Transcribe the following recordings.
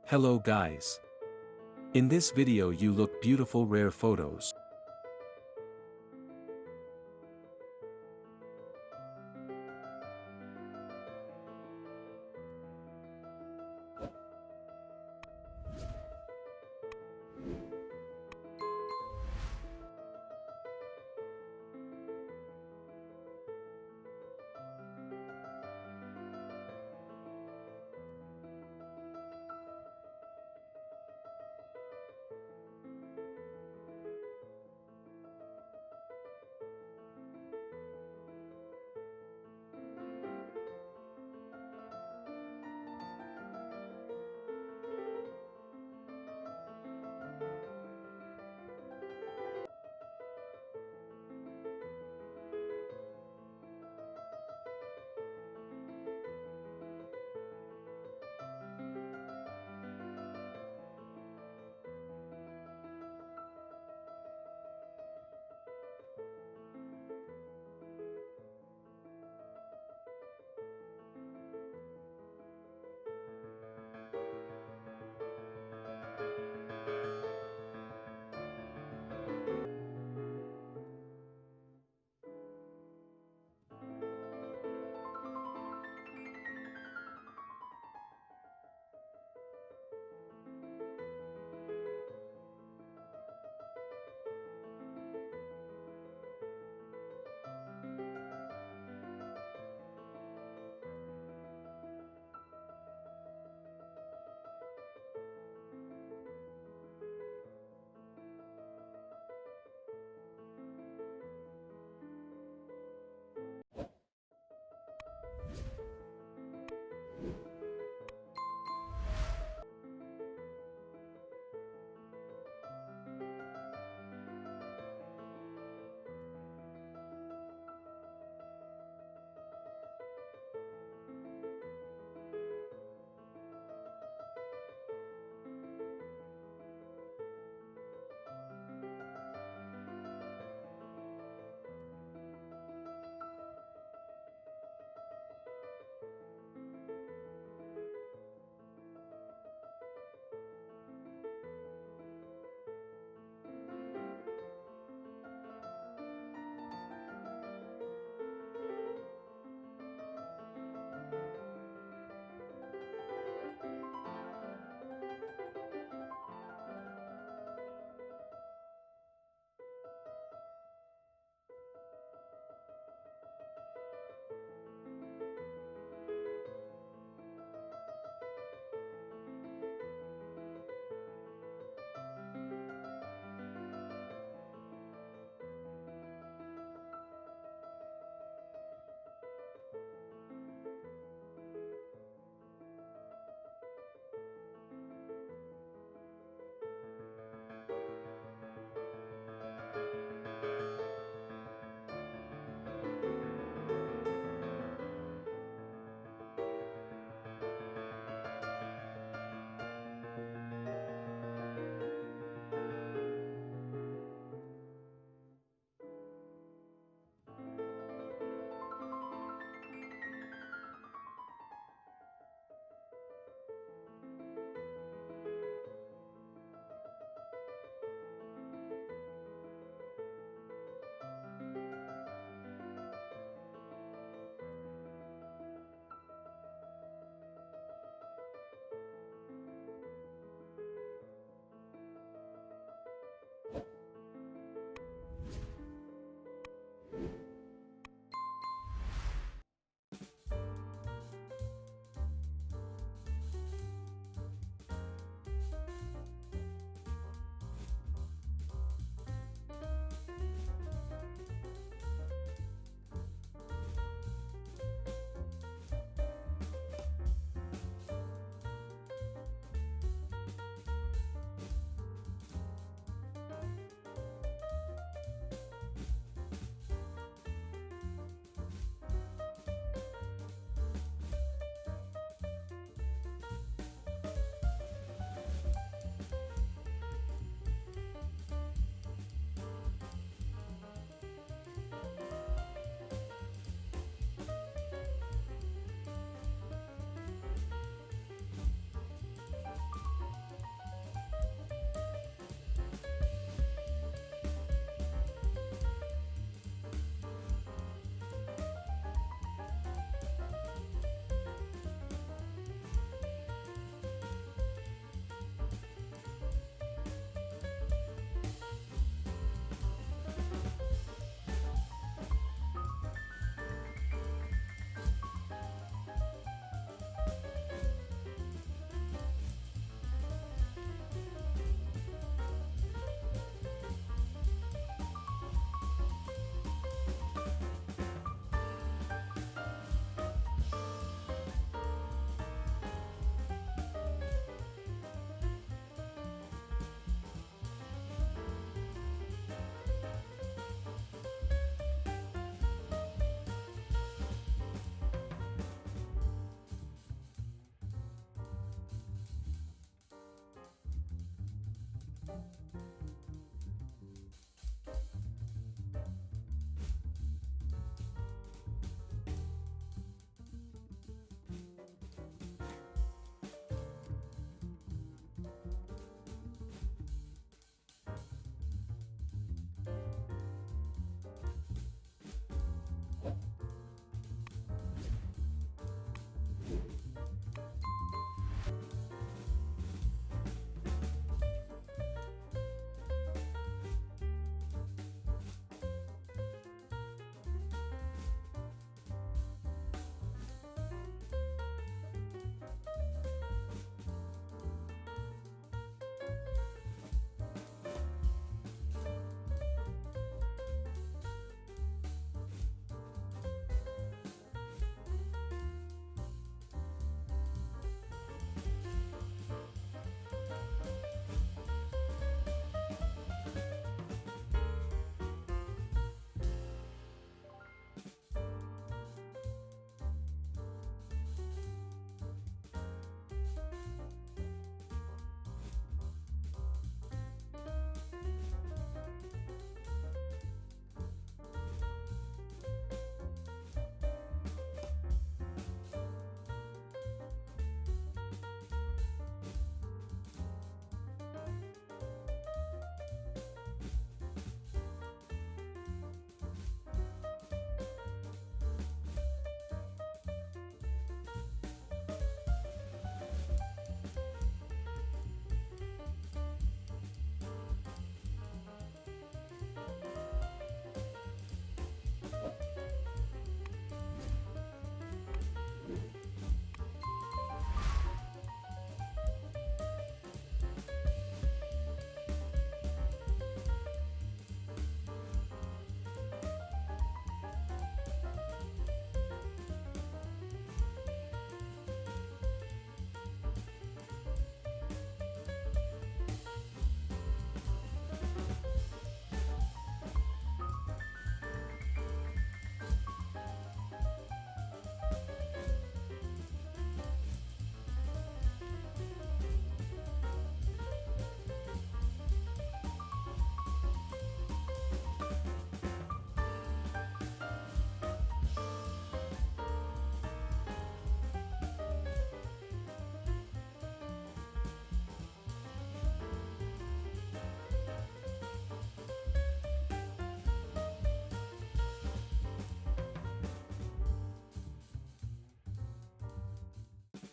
Hello guys. In this video you look beautiful rare photos.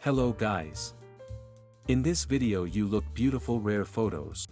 Hello guys. In this video you look beautiful rare photos.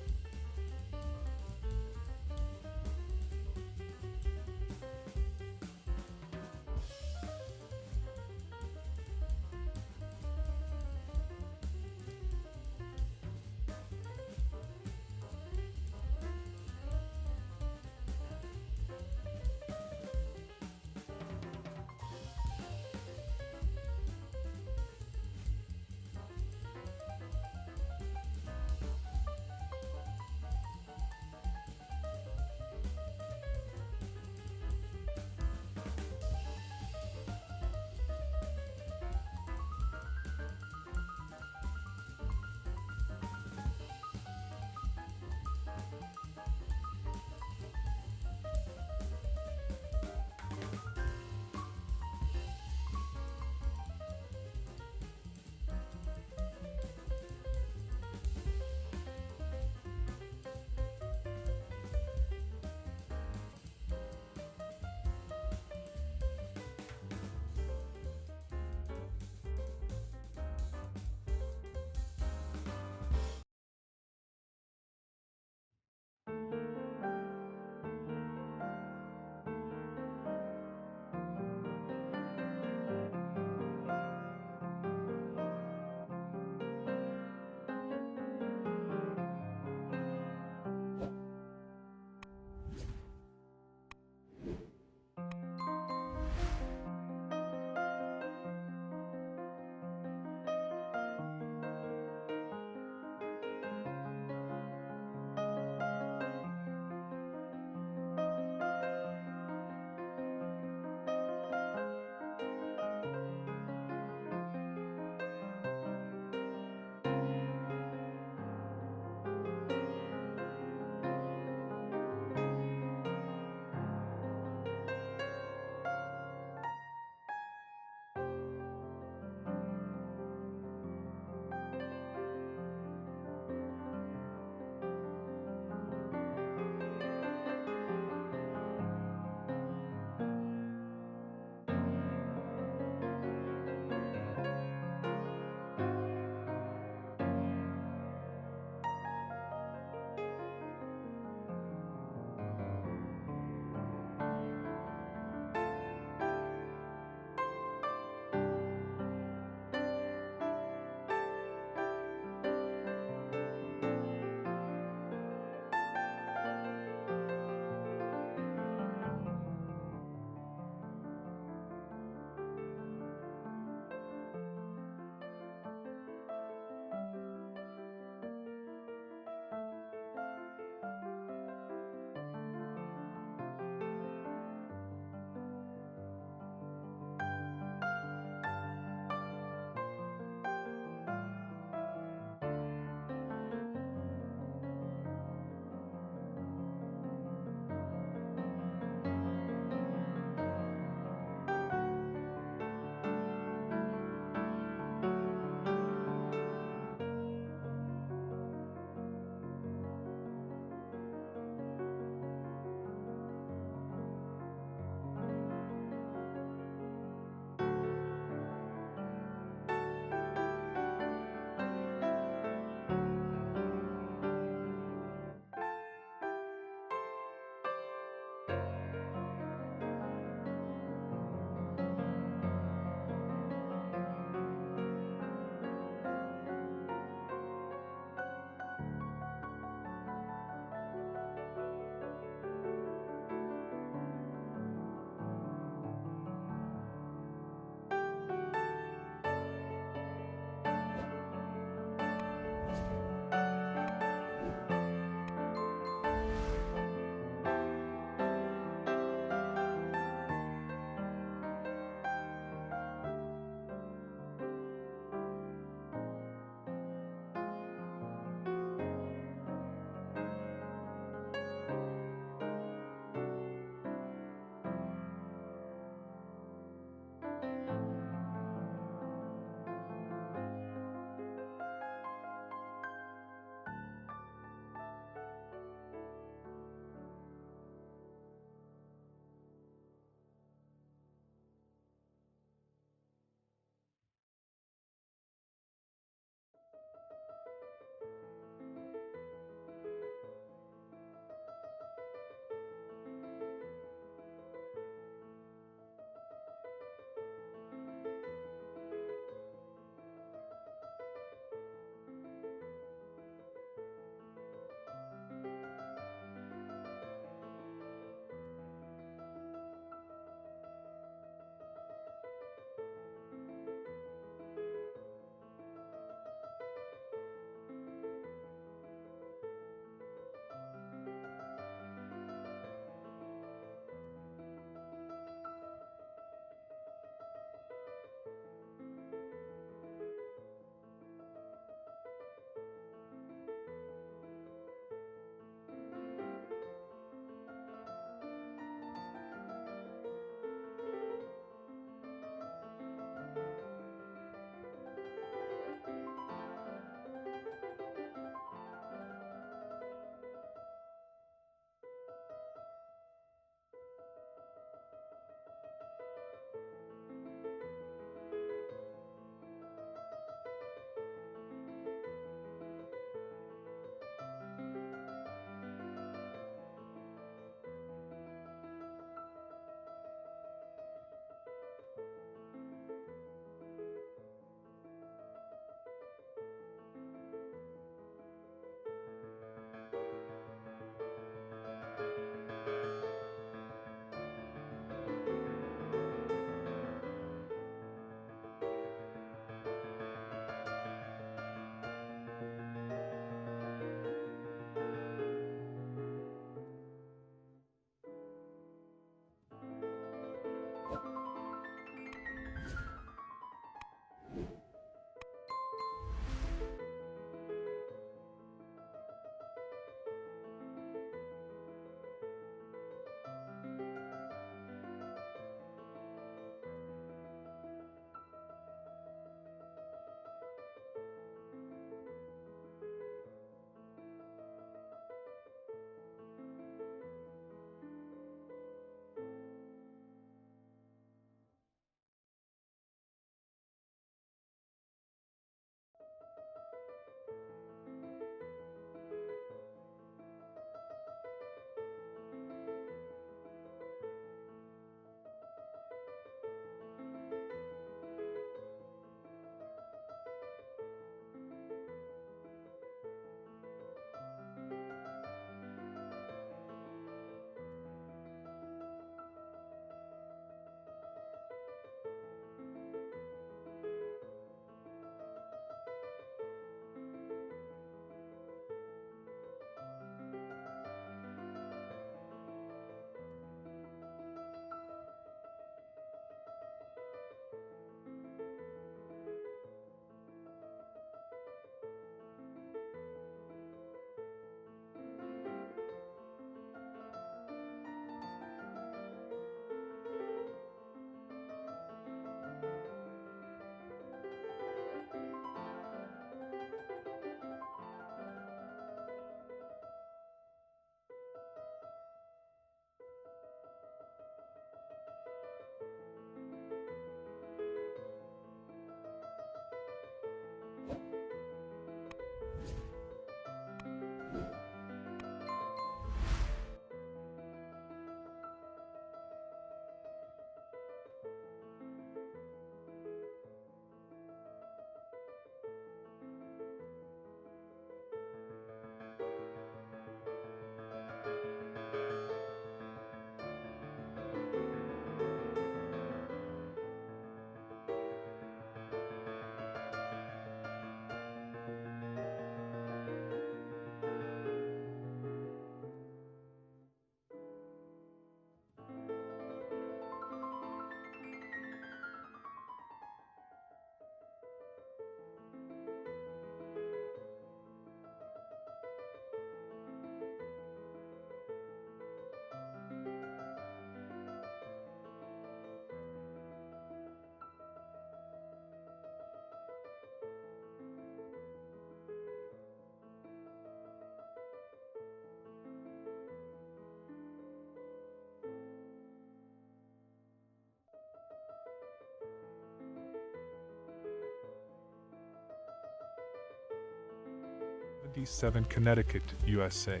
1947, Connecticut, USA.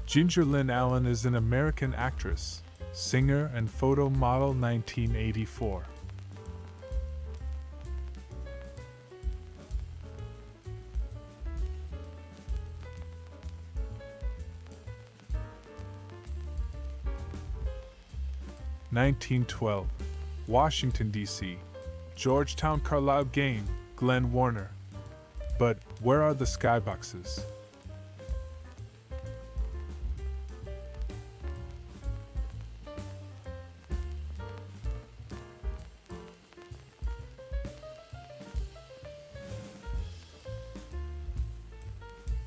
Ginger Lynn Allen is an American actress, singer, and photo model. 1984. (1912), Washington, D.C. Georgetown Carlisle game, Glenn Warner. But where are the skyboxes?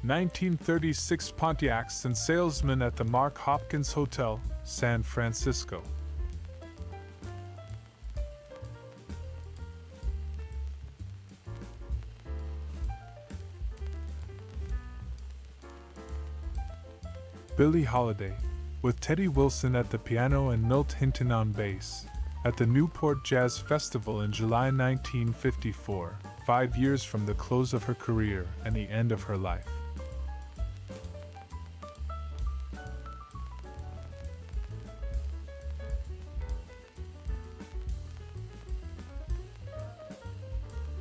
(1936), Pontiacs and salesmen at the Mark Hopkins Hotel, San Francisco. Billie Holiday, with Teddy Wilson at the piano and Milt Hinton on bass, at the Newport Jazz Festival in July 1954, 5 years from the close of her career and the end of her life.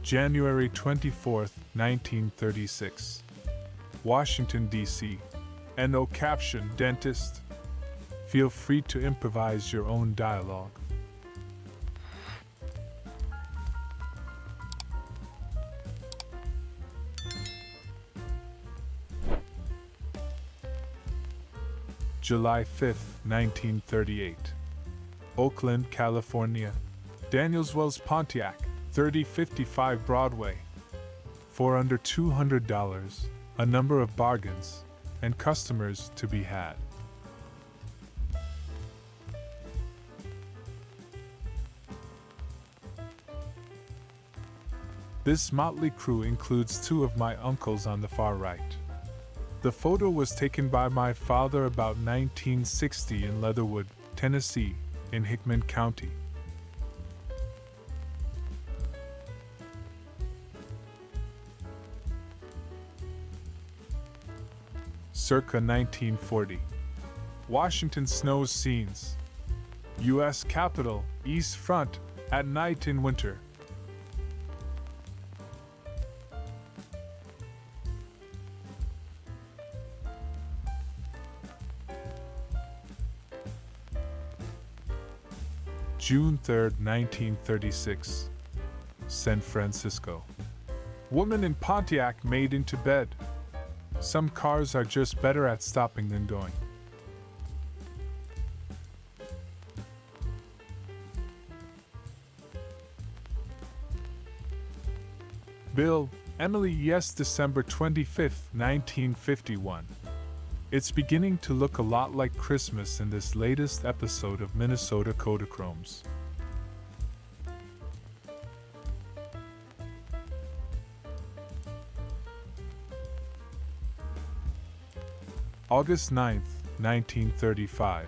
January 24, 1936. Washington, D.C. No caption, dentist. Feel free to improvise your own dialogue. July 5, 1938. Oakland, California. Daniels Wells Pontiac, 3055 Broadway. For under $200, a number of bargains, and customers to be had. This motley crew includes two of my uncles on the far right. The photo was taken by my father about 1960 in Leatherwood, Tennessee, in Hickman County. Circa 1940. Washington snows scenes. U.S. Capitol, East Front, at night in winter. June 3, 1936. San Francisco. Woman in Pontiac made into bed. Some cars are just better at stopping than going. Bill, Emily, yes, December 25, 1951. It's beginning to look a lot like Christmas in this latest episode of Minnesota Kodachromes. August 9, 1935.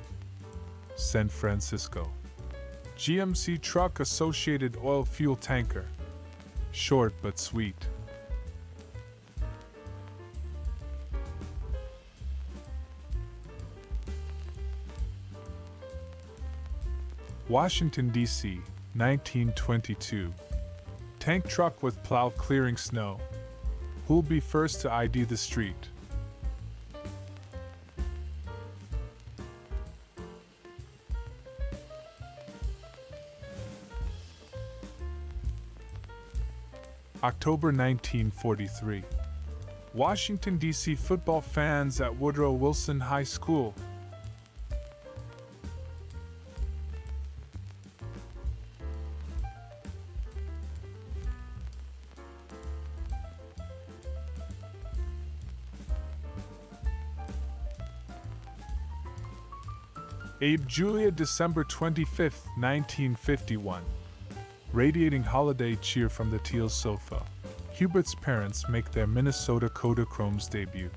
San Francisco. GMC truck associated oil fuel tanker. Short but sweet. Washington, D.C., 1922. Tank truck with plow clearing snow. Who'll be first to ID the street? October 1943. Washington, D.C. football fans at Woodrow Wilson High School. Abe Julia, December 25, 1951. Radiating holiday cheer from the teal sofa. Hubert's parents make their Minnesota Kodachrome's debut.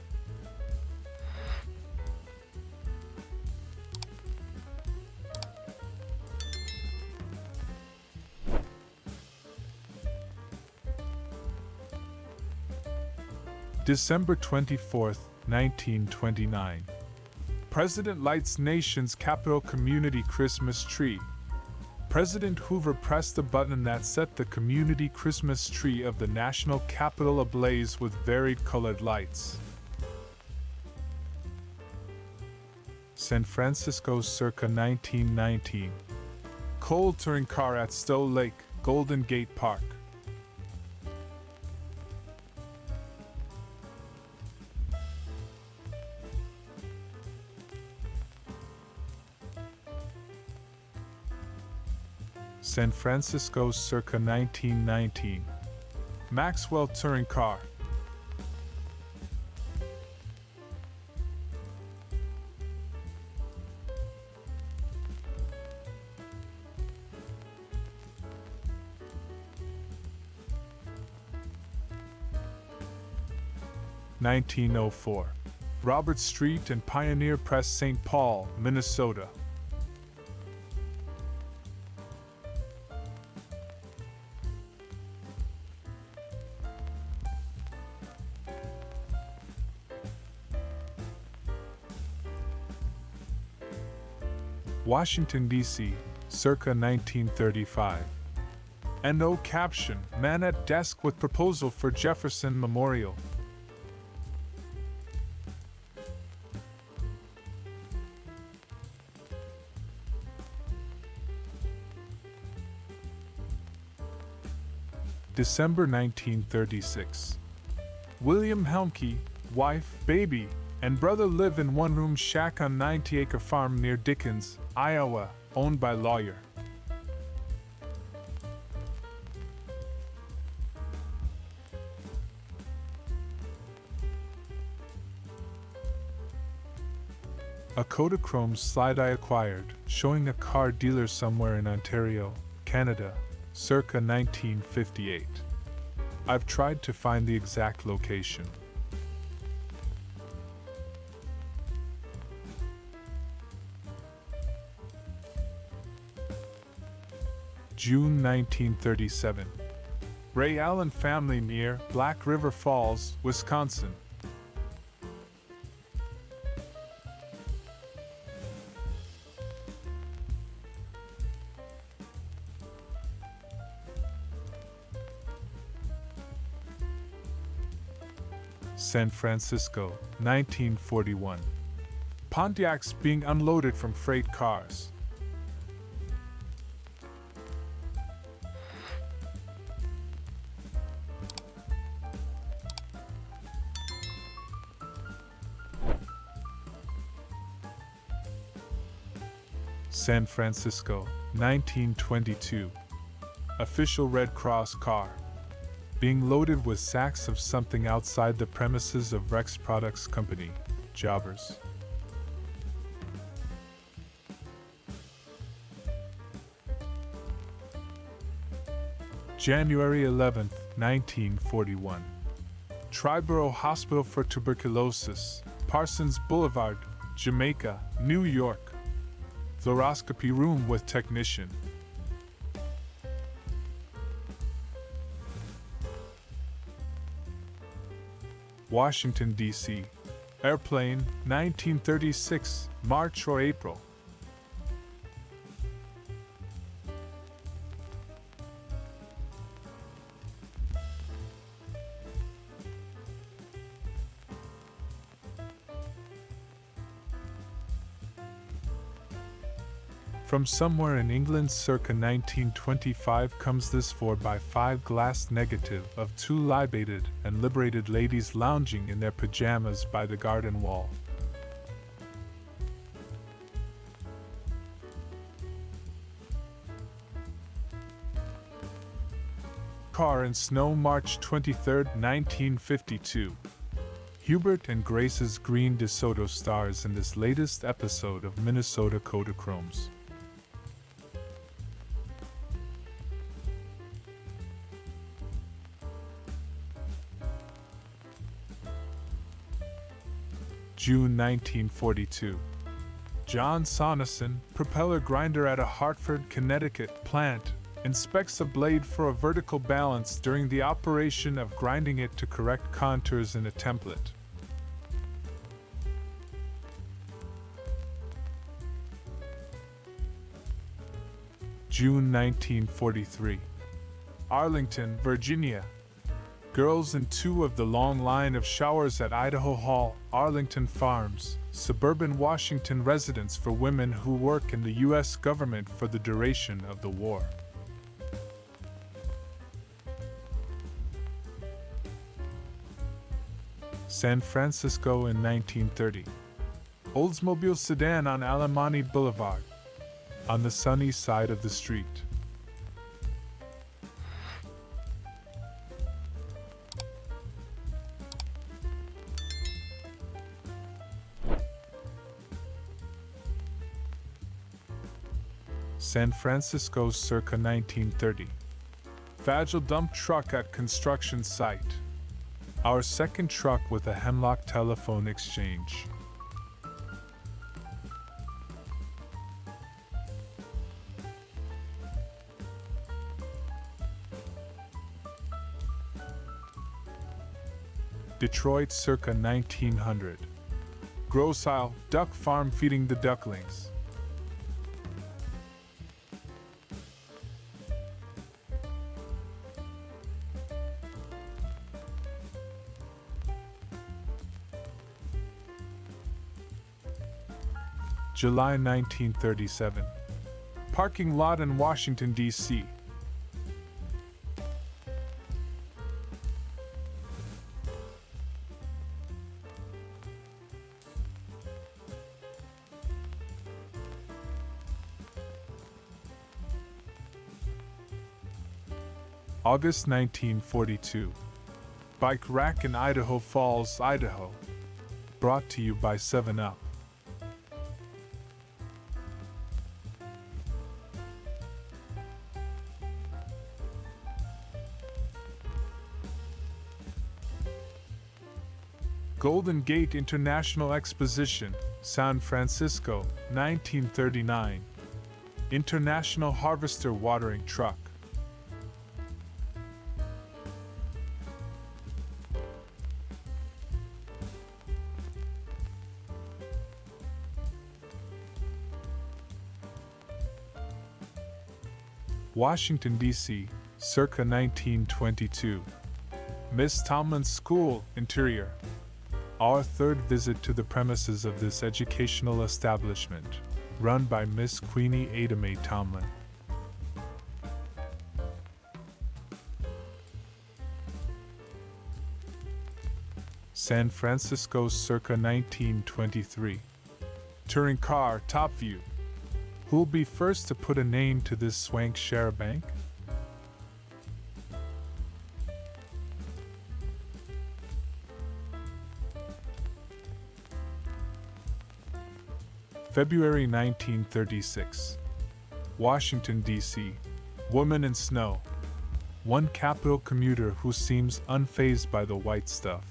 December 24, 1929. President lights nation's capital community Christmas tree. President Hoover pressed the button that set the community Christmas tree of the national capital ablaze with varied colored lights. San Francisco circa 1919. Coal touring car at Stowe Lake, Golden Gate Park. San Francisco circa 1919. Maxwell touring car. (1904) Robert Street and Pioneer Press, St. Paul, Minnesota. Washington, D.C., circa 1935. No caption, man at desk with proposal for Jefferson Memorial. December 1936. William Helmke, wife, baby, and brother live in one-room shack on 90-acre farm near Dickens, Iowa, owned by lawyer. A Kodachrome slide I acquired, showing a car dealer somewhere in Ontario, Canada, circa 1958. I've tried to find the exact location. June 1937. Ray Allen family near Black River Falls, Wisconsin. San Francisco, 1941. Pontiacs being unloaded from freight cars. San Francisco, 1922. Official Red Cross car. Being loaded with sacks of something outside the premises of Rex Products Company, Jobbers. January 11, 1941. Triborough Hospital for Tuberculosis, Parsons Boulevard, Jamaica, New York. Fluoroscopy room with technician. Washington, D.C. Airplane, 1936, March or April. From somewhere in England circa 1925 comes this 4x5 glass negative of two libated and liberated ladies lounging in their pajamas by the garden wall. Car and snow, March 23, 1952. Hubert and Grace's Green DeSoto stars in this latest episode of Minnesota Kodachromes. June 1942. John Sonneson, propeller grinder at a Hartford, Connecticut plant, inspects a blade for a vertical balance during the operation of grinding it to correct contours in a template. June 1943. Arlington, Virginia. Girls in two of the long line of showers at Idaho Hall, Arlington Farms, suburban Washington residence for women who work in the U.S. government for the duration of the war. San Francisco in 1930. Oldsmobile sedan on Alamani Boulevard, on the sunny side of the street. San Francisco circa 1930. Fragile dump truck at construction site. Our second truck with a Hemlock telephone exchange. Detroit circa 1900. Gross Isle duck farm feeding the ducklings. July 1937. Parking lot in Washington, D.C. August 1942. Bike rack in Idaho Falls, Idaho. Brought to you by 7-Up. Golden Gate International Exposition, San Francisco, 1939. International Harvester watering truck. Washington, D.C., circa 1922. Miss Tomlin's School, interior. Our third visit to the premises of this educational establishment, run by Miss Queenie Ada Mae Tomlin. San Francisco circa 1923. Touring car, top view. Who'll be first to put a name to this swank charabanc? February 1936. Washington, D.C. Woman in snow. One Capitol commuter who seems unfazed by the white stuff.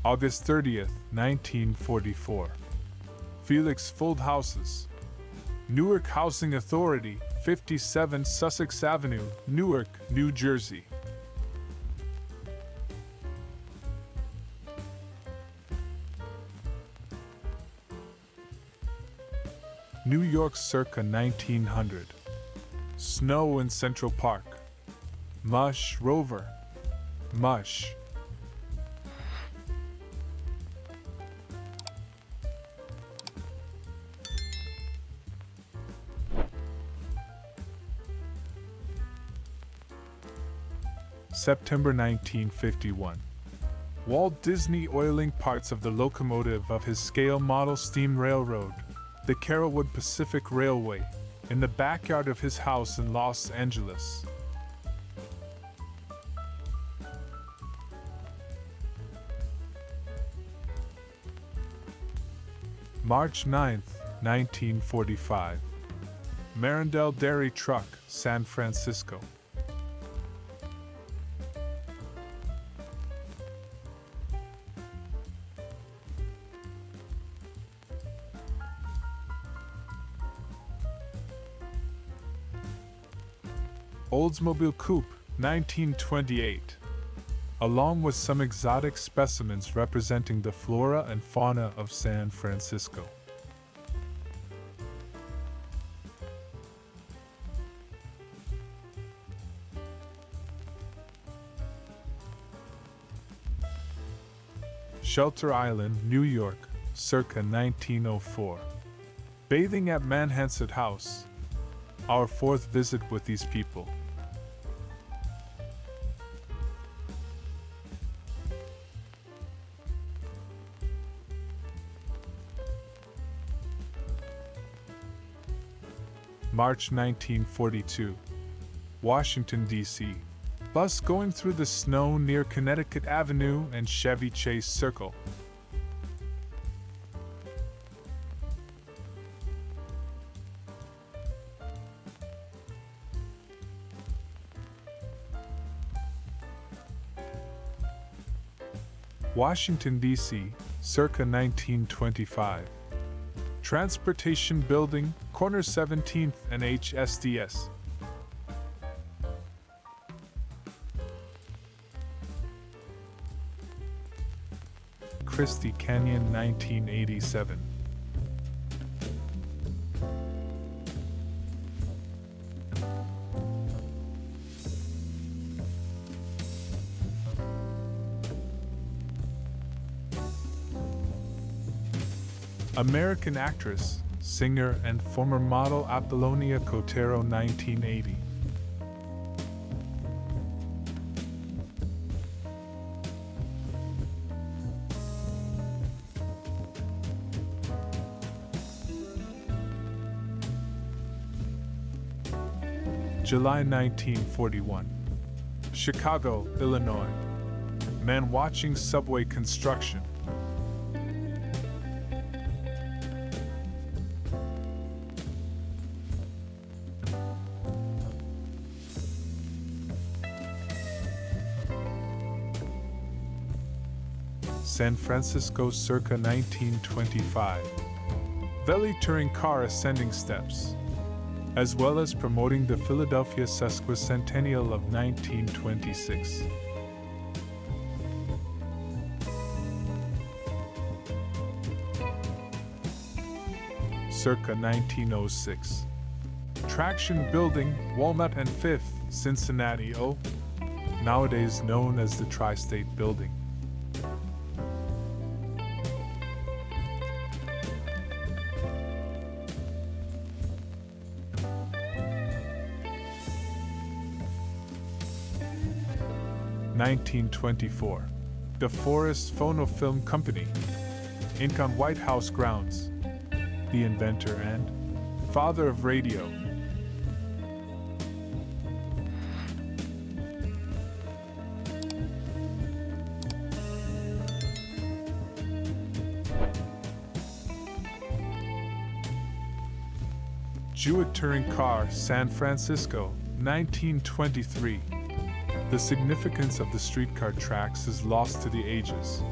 August 30th, 1944. Felix Fold Houses. Newark Housing Authority, 57 Sussex Avenue, Newark, New Jersey. New York circa 1900. Snow in Central Park. Mush Rover. Mush. September 1951. Walt Disney oiling parts of the locomotive of his scale model steam railroad, the Carrollwood Pacific Railway, in the backyard of his house in Los Angeles. March 9th, 1945. Marindel Dairy Truck, San Francisco. Oldsmobile Coupe, 1928. Along with some exotic specimens representing the flora and fauna of San Francisco. Shelter Island, New York, circa 1904. Bathing at Manhasset House. Our fourth visit with these people. March 1942. Washington, D.C. Bus going through the snow near Connecticut Avenue and Chevy Chase Circle. Washington, D.C., circa 1925. Transportation Building, corner 17th and HSDS. Christie Canyon, 1987. American actress, singer, and former model Apollonia Cotero, 1980. July 1941. Chicago, Illinois. Man watching subway construction. San Francisco, circa 1925. Valley touring car ascending steps, as well as promoting the Philadelphia sesquicentennial of 1926. Circa 1906. Traction Building, Walnut and 5th, Cincinnati, O. Nowadays known as the Tri-State Building. (1924). The Forest Phonofilm Company, Inc. on White House grounds. The inventor and father of radio. Jewett Touring Car, San Francisco, 1923. The significance of the streetcar tracks is lost to the ages.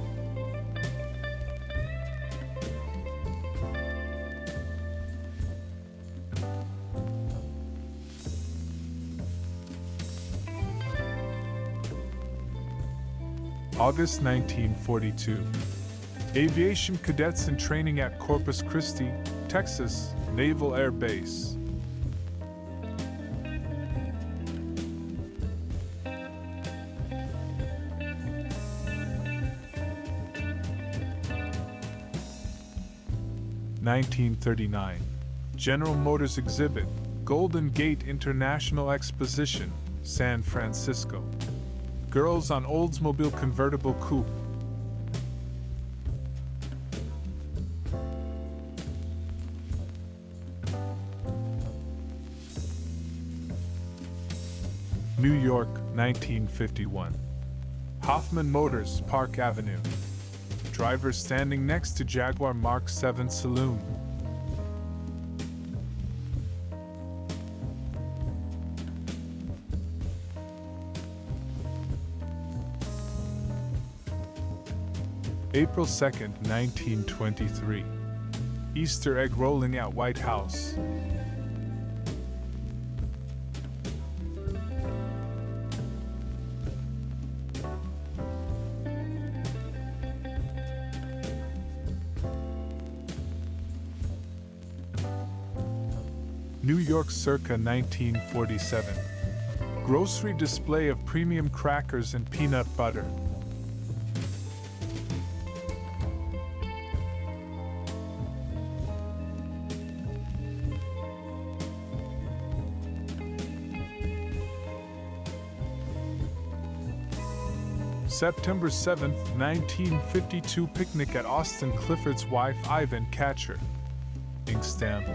August 1942. Aviation cadets in training at Corpus Christi, Texas, Naval Air Base. (1939). General Motors exhibit, Golden Gate International Exposition, San Francisco. Girls on Oldsmobile convertible coupe. New York, 1951. Hoffman Motors, Park Avenue. Driver standing next to Jaguar Mark 7 saloon. April 2nd, 1923. Easter egg rolling at White House. New York circa 1947. Grocery display of premium crackers and peanut butter. September 7th, 1952. Picnic at Austin. Clifford's wife Ivan Catcher. Ink stamp.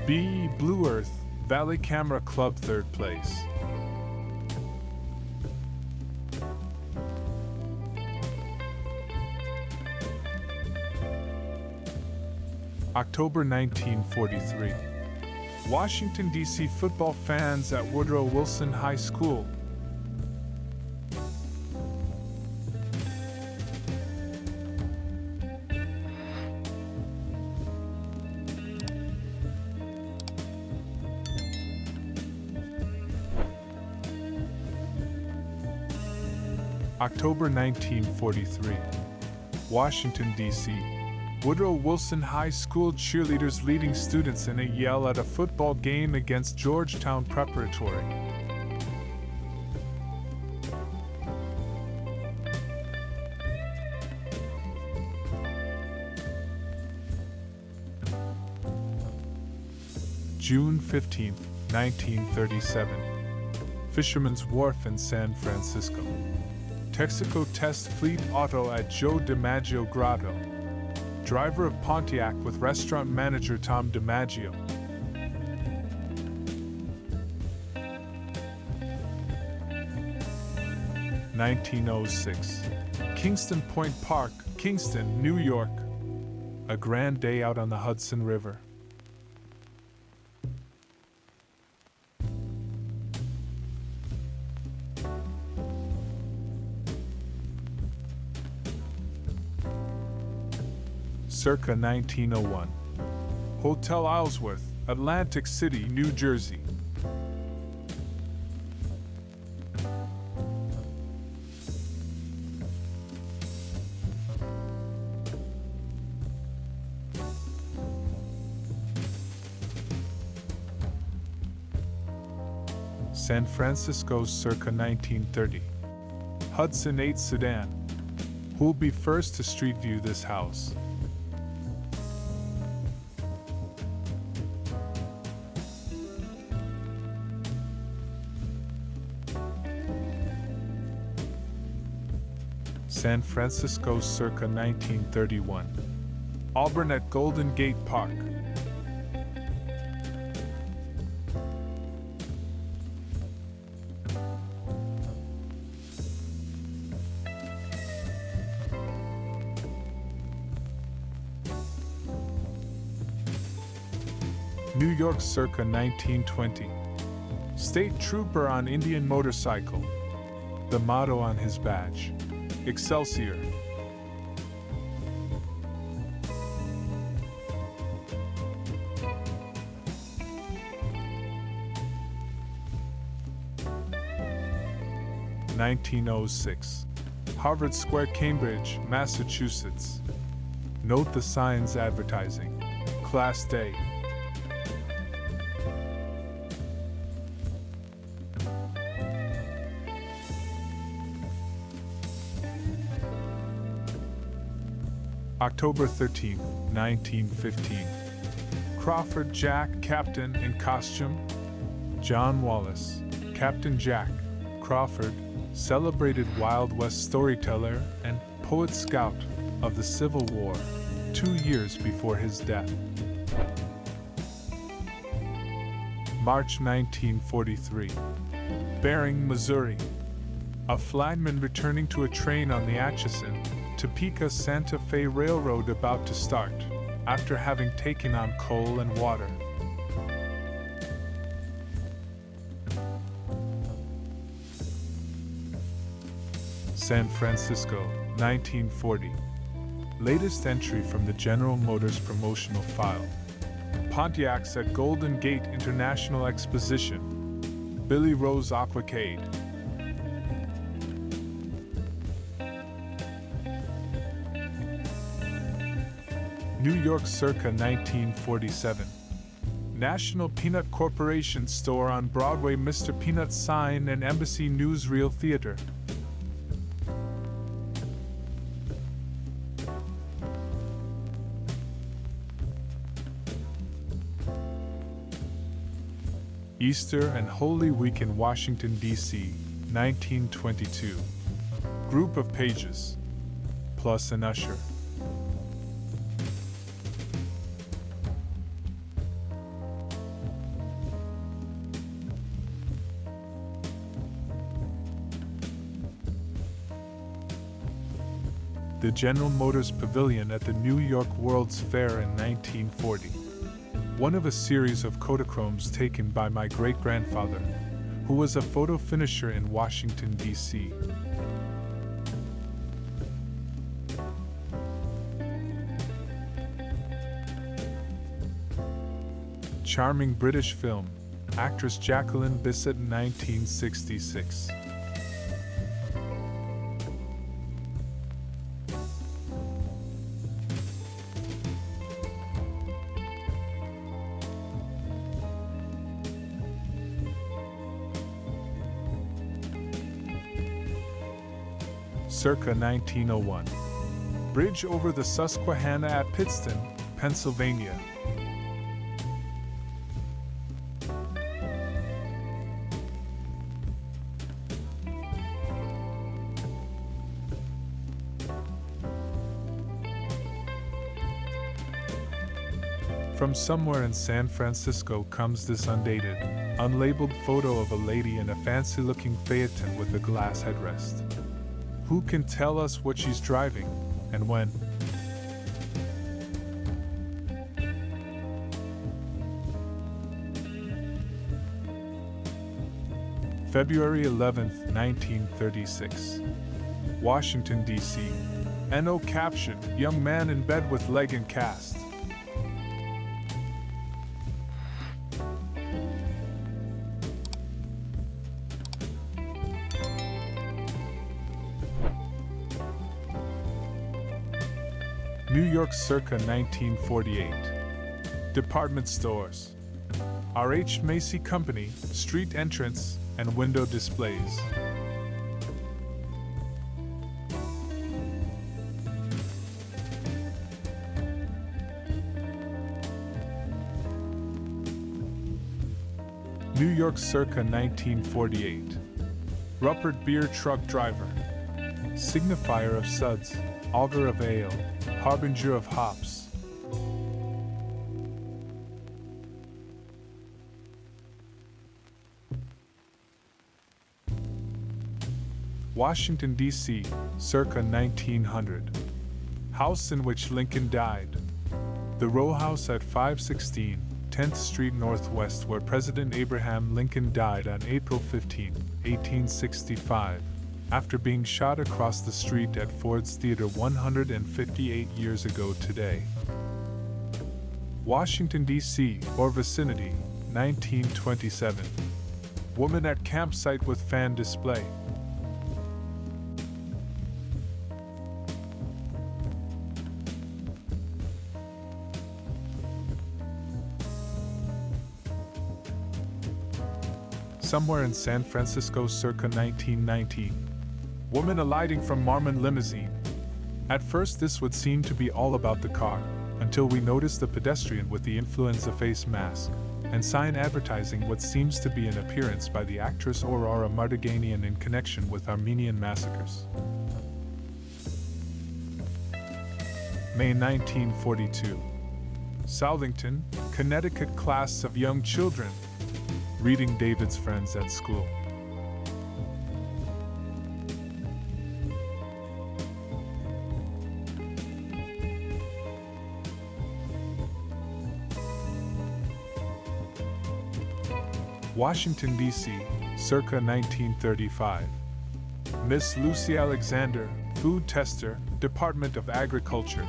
B. Blue Earth, Valley Camera Club 3rd place. October 1943. Washington, D.C. football fans at Woodrow Wilson High School. October 1943. Washington, D.C. Woodrow Wilson High School cheerleaders leading students in a yell at a football game against Georgetown Preparatory. June 15, 1937. Fisherman's Wharf in San Francisco. Texaco Test Fleet Auto at Joe DiMaggio Grotto. Driver of Pontiac with restaurant manager Tom DiMaggio. (1906) Kingston Point Park, Kingston, New York. A grand day out on the Hudson River. Circa 1901. Hotel Isleworth, Atlantic City, New Jersey. San Francisco circa 1930. Hudson 8 Sedan. Who'll be first to street view this house? San Francisco circa 1931. Auburn at Golden Gate Park. New York circa 1920. State Trooper on Indian motorcycle. The motto on his badge: Excelsior. (1906) Harvard Square, Cambridge, Massachusetts. Note the signs advertising. Class Day. October 13, 1915. Crawford Jack, Captain in costume. John Wallace, Captain Jack Crawford, celebrated Wild West storyteller and poet scout of the Civil War, 2 years before his death. March 1943. Bering, Missouri. A flagman returning to a train on the Atchison, Topeka Santa Fe Railroad about to start, after having taken on coal and water. San Francisco, 1940. Latest entry from the General Motors promotional file. Pontiacs at Golden Gate International Exposition. Billy Rose Aquacade. New York circa 1947. National Peanut Corporation store on Broadway. Mr. Peanut sign and Embassy Newsreel Theater. Easter and Holy Week in Washington, D.C., 1922. Group of pages. Plus an usher. The General Motors Pavilion at the New York World's Fair in 1940. One of a series of Kodachromes taken by my great-grandfather, who was a photo finisher in Washington, D.C. Charming British film, actress Jacqueline Bisset, 1966. Circa 1901. Bridge over the Susquehanna at Pittston, Pennsylvania. From somewhere in San Francisco comes this undated, unlabeled photo of a lady in a fancy-looking Phaeton with a glass headrest. Who can tell us what she's driving, and when? February 11, 1936. Washington, D.C. NO caption, young man in bed with leg in cast. New York circa 1948. Department stores. R.H. Macy Company, street entrance, and window displays. New York circa 1948. Rupert beer truck driver. Signifier of suds, augur of ale, harbinger of hops. Washington, D.C., circa 1900. House in which Lincoln died. The row house at 516 10th Street Northwest, where President Abraham Lincoln died on April 15, 1865. After being shot across the street at Ford's Theater 158 years ago today. Washington, D.C., or vicinity, 1927. Woman at campsite with fan display. Somewhere in San Francisco circa 1919. Woman alighting from Marmon limousine. At first this would seem to be all about the car, until we notice the pedestrian with the influenza face mask, and sign advertising what seems to be an appearance by the actress Aurora Mardiganian in connection with Armenian massacres. May 1942. Southington, Connecticut, class of young children. Reading David's friends at school. Washington, D.C., circa 1935. Miss Lucy Alexander, Food Tester, Department of Agriculture.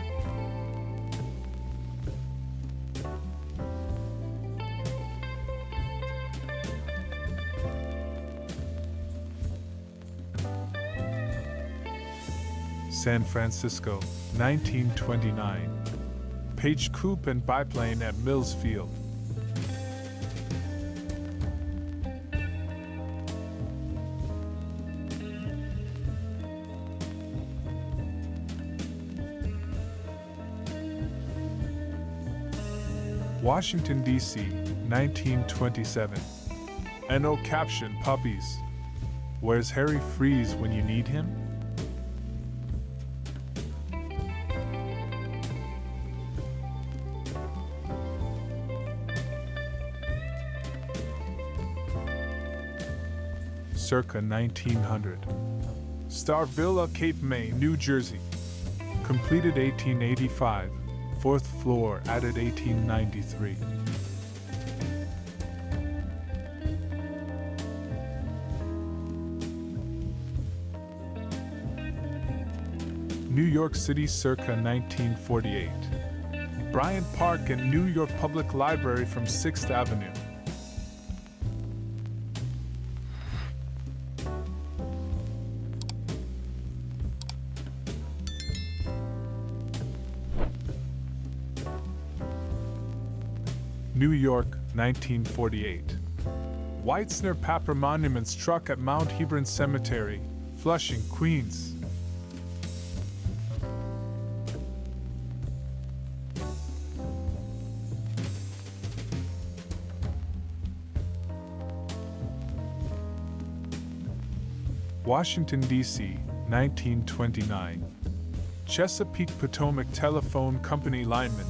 San Francisco, 1929. Page Coupe and Biplane at Mills Field. Washington, D.C., 1927. NO caption Puppies. Where's Harry Freeze when you need him? Circa 1900. Star Villa, Cape May, New Jersey. Completed 1885. Fourth floor added 1893. New York City circa 1948. Bryant Park and New York Public Library from 6th Avenue. New York, 1948. Weitzner Papper Monuments truck at Mount Hebron Cemetery, Flushing, Queens. Washington, D.C., 1929. Chesapeake Potomac Telephone Company lineman.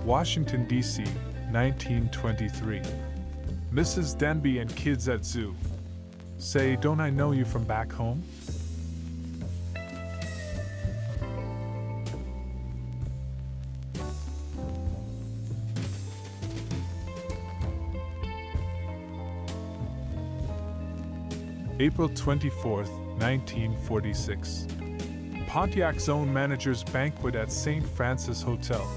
Washington, D.C., 1923. Mrs. Denby and kids at zoo. Say, don't I know you from back home? April 24th, 1946. Pontiac Zone Manager's Banquet at St. Francis Hotel.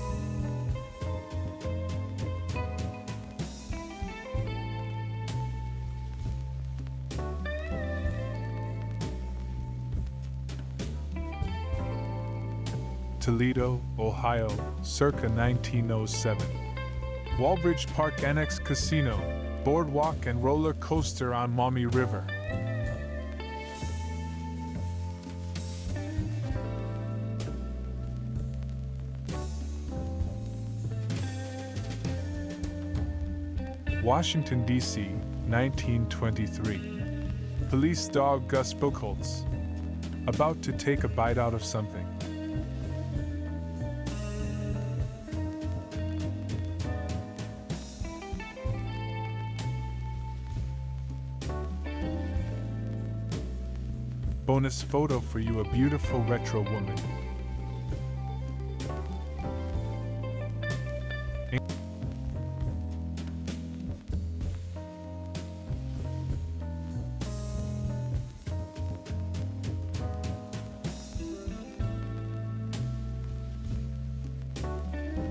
Toledo, Ohio, circa 1907. Walbridge Park Annex Casino, boardwalk and roller coaster on Maumee River. Washington, D.C., 1923. Police dog Gus Buchholz. About to take a bite out of something. Bonus photo for you, a beautiful retro woman.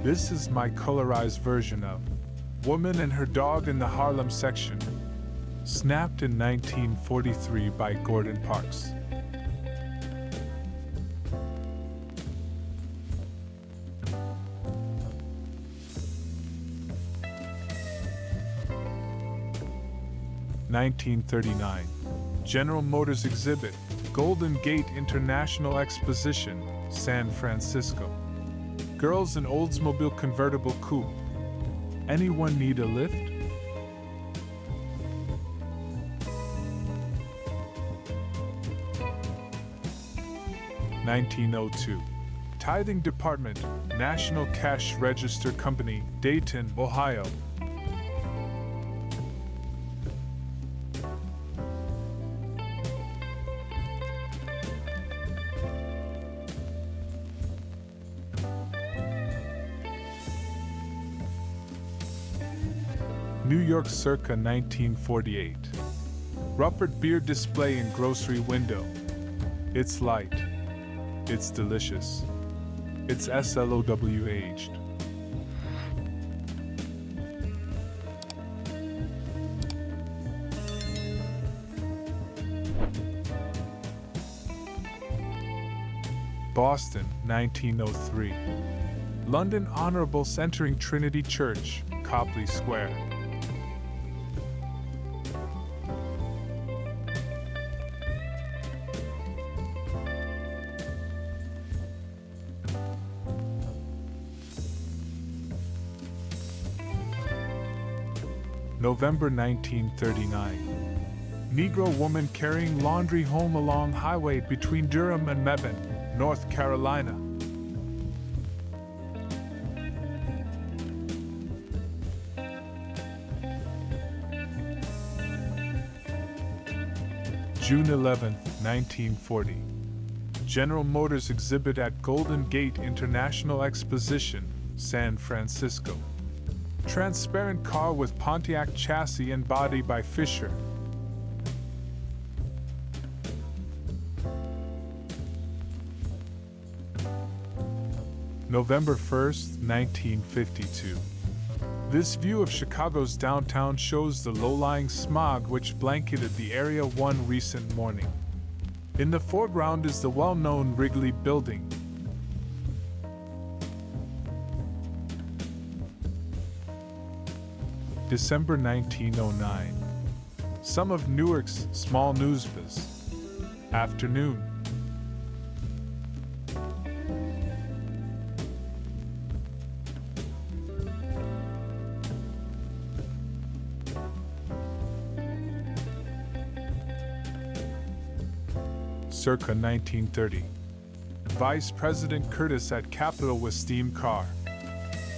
This is my colorized version of Woman and Her Dog in the Harlem section, snapped in 1943 by Gordon Parks. (1939) General Motors exhibit, Golden Gate International Exposition, San Francisco. Girls in Oldsmobile convertible coupe. Anyone need a lift? (1902) Tithing Department, National Cash Register Company, Dayton, Ohio. New York circa 1948. Rupert beer display in grocery window. It's light. It's delicious. It's slow aged. Boston, 1903. London Honourables entering Trinity Church, Copley Square. November 1939. Negro woman carrying laundry home along highway between Durham and Mebane, North Carolina. June 11, 1940. General Motors exhibit at Golden Gate International Exposition, San Francisco. Transparent car with Pontiac chassis and body by Fisher. November 1st, 1952. This view of Chicago's downtown shows the low-lying smog which blanketed the area one recent morning. In the foreground is the well-known Wrigley Building. December 1909. Some of Newark's small newspapers. Afternoon. Circa 1930. Vice President Curtis at Capitol with steam car,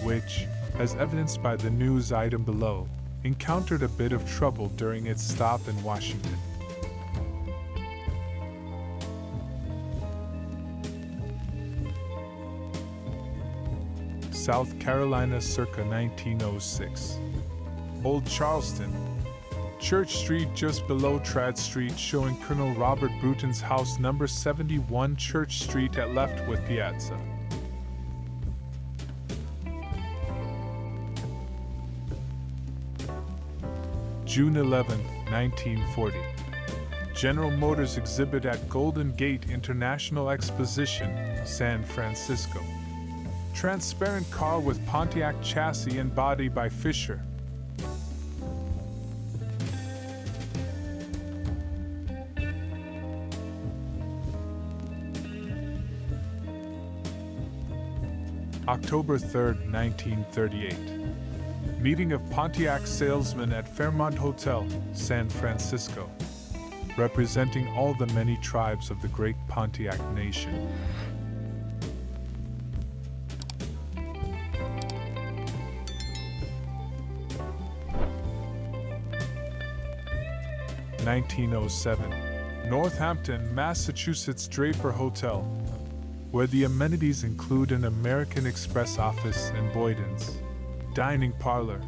which, as evidenced by the news item below, encountered a bit of trouble during its stop in Washington. South Carolina circa 1906. Old Charleston. Church Street just below Trad Street showing Colonel Robert Bruton's house number 71 Church Street at left with Piazza. June 11, 1940. General Motors exhibit at Golden Gate International Exposition, San Francisco. Transparent car with Pontiac chassis and body by Fisher. October 3, 1938. Meeting of Pontiac salesmen at Fairmont Hotel, San Francisco, representing all the many tribes of the great Pontiac nation. (1907) Northampton, Massachusetts Draper Hotel, where the amenities include an American Express office and Boyden's dining parlor.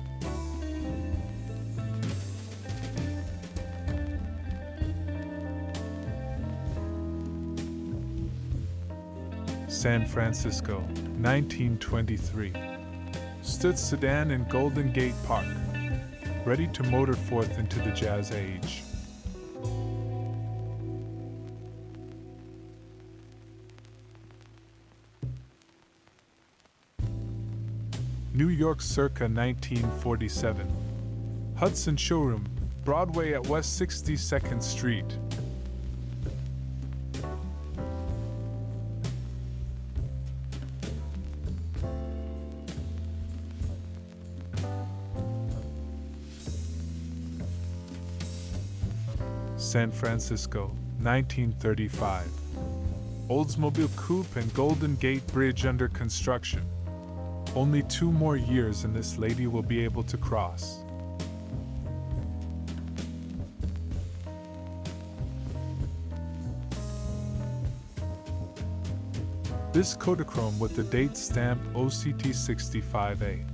San Francisco, 1923. Stood sedan in Golden Gate Park, ready to motor forth into the Jazz Age. New York circa 1947. Hudson Showroom, Broadway at West 62nd Street. San Francisco, 1935. Oldsmobile Coupe and Golden Gate Bridge under construction. Only 2 more years and this lady will be able to cross. This Kodachrome with the date stamp OCT 65A.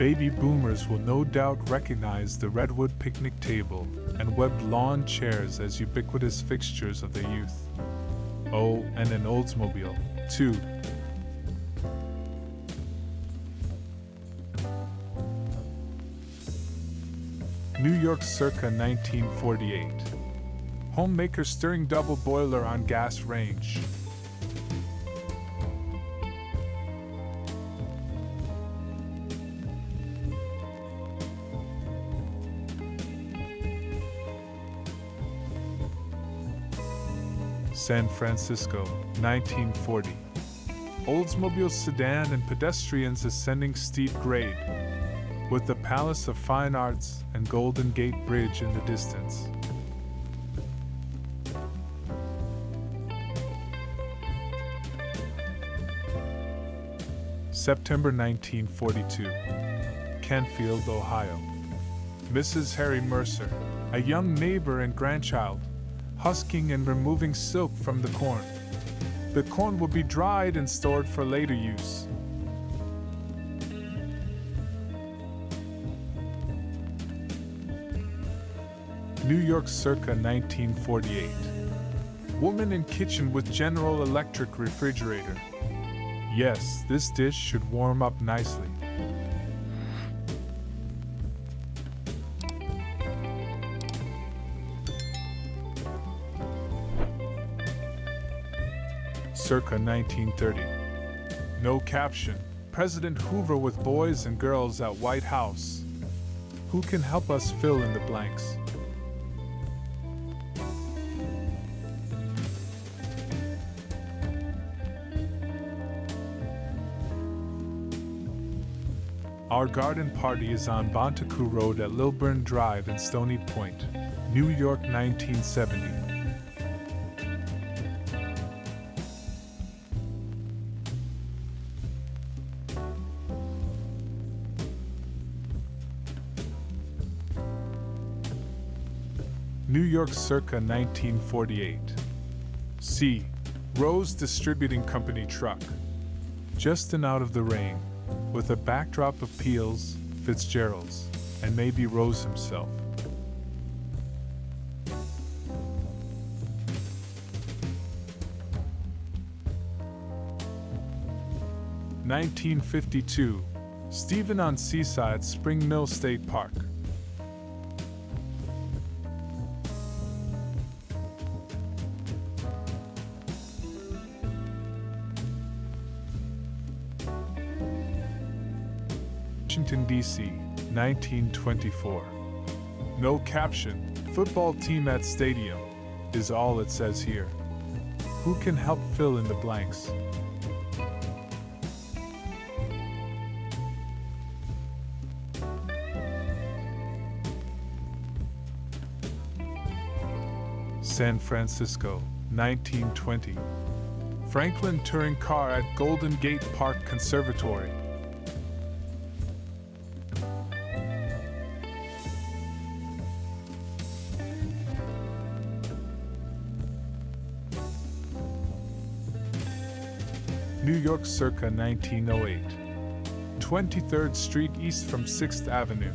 Baby boomers will no doubt recognize the redwood picnic table and webbed lawn chairs as ubiquitous fixtures of their youth. Oh, and an Oldsmobile, too. New York circa 1948. Homemaker stirring double boiler on gas range. San Francisco, 1940. Oldsmobile sedan and pedestrians ascending steep grade, with the Palace of Fine Arts and Golden Gate Bridge in the distance. September 1942. Canfield, Ohio. Mrs. Harry Mercer, a young neighbor and grandchild, husking and removing silk from the corn. The corn will be dried and stored for later use. New York circa 1948. Woman in kitchen with General Electric refrigerator. Yes, this dish should warm up nicely. Circa 1930. No caption. President Hoover with boys and girls at White House. Who can help us fill in the blanks? Our garden party is on Bontecu Road at Lilburn Drive in Stony Point, New York, 1970. New York circa 1948. C. Rose Distributing Company truck. Just and out of the rain, with a backdrop of Peels, Fitzgerald's, and maybe Rose himself. (1952) Stephen on Seaside, Spring Mill State Park. Washington, D.C., 1924. No caption, football team at stadium, is all it says here. Who can help fill in the blanks? San Francisco, 1920. Franklin touring car at Golden Gate Park Conservatory. New York circa 1908. 23rd Street east from 6th Avenue.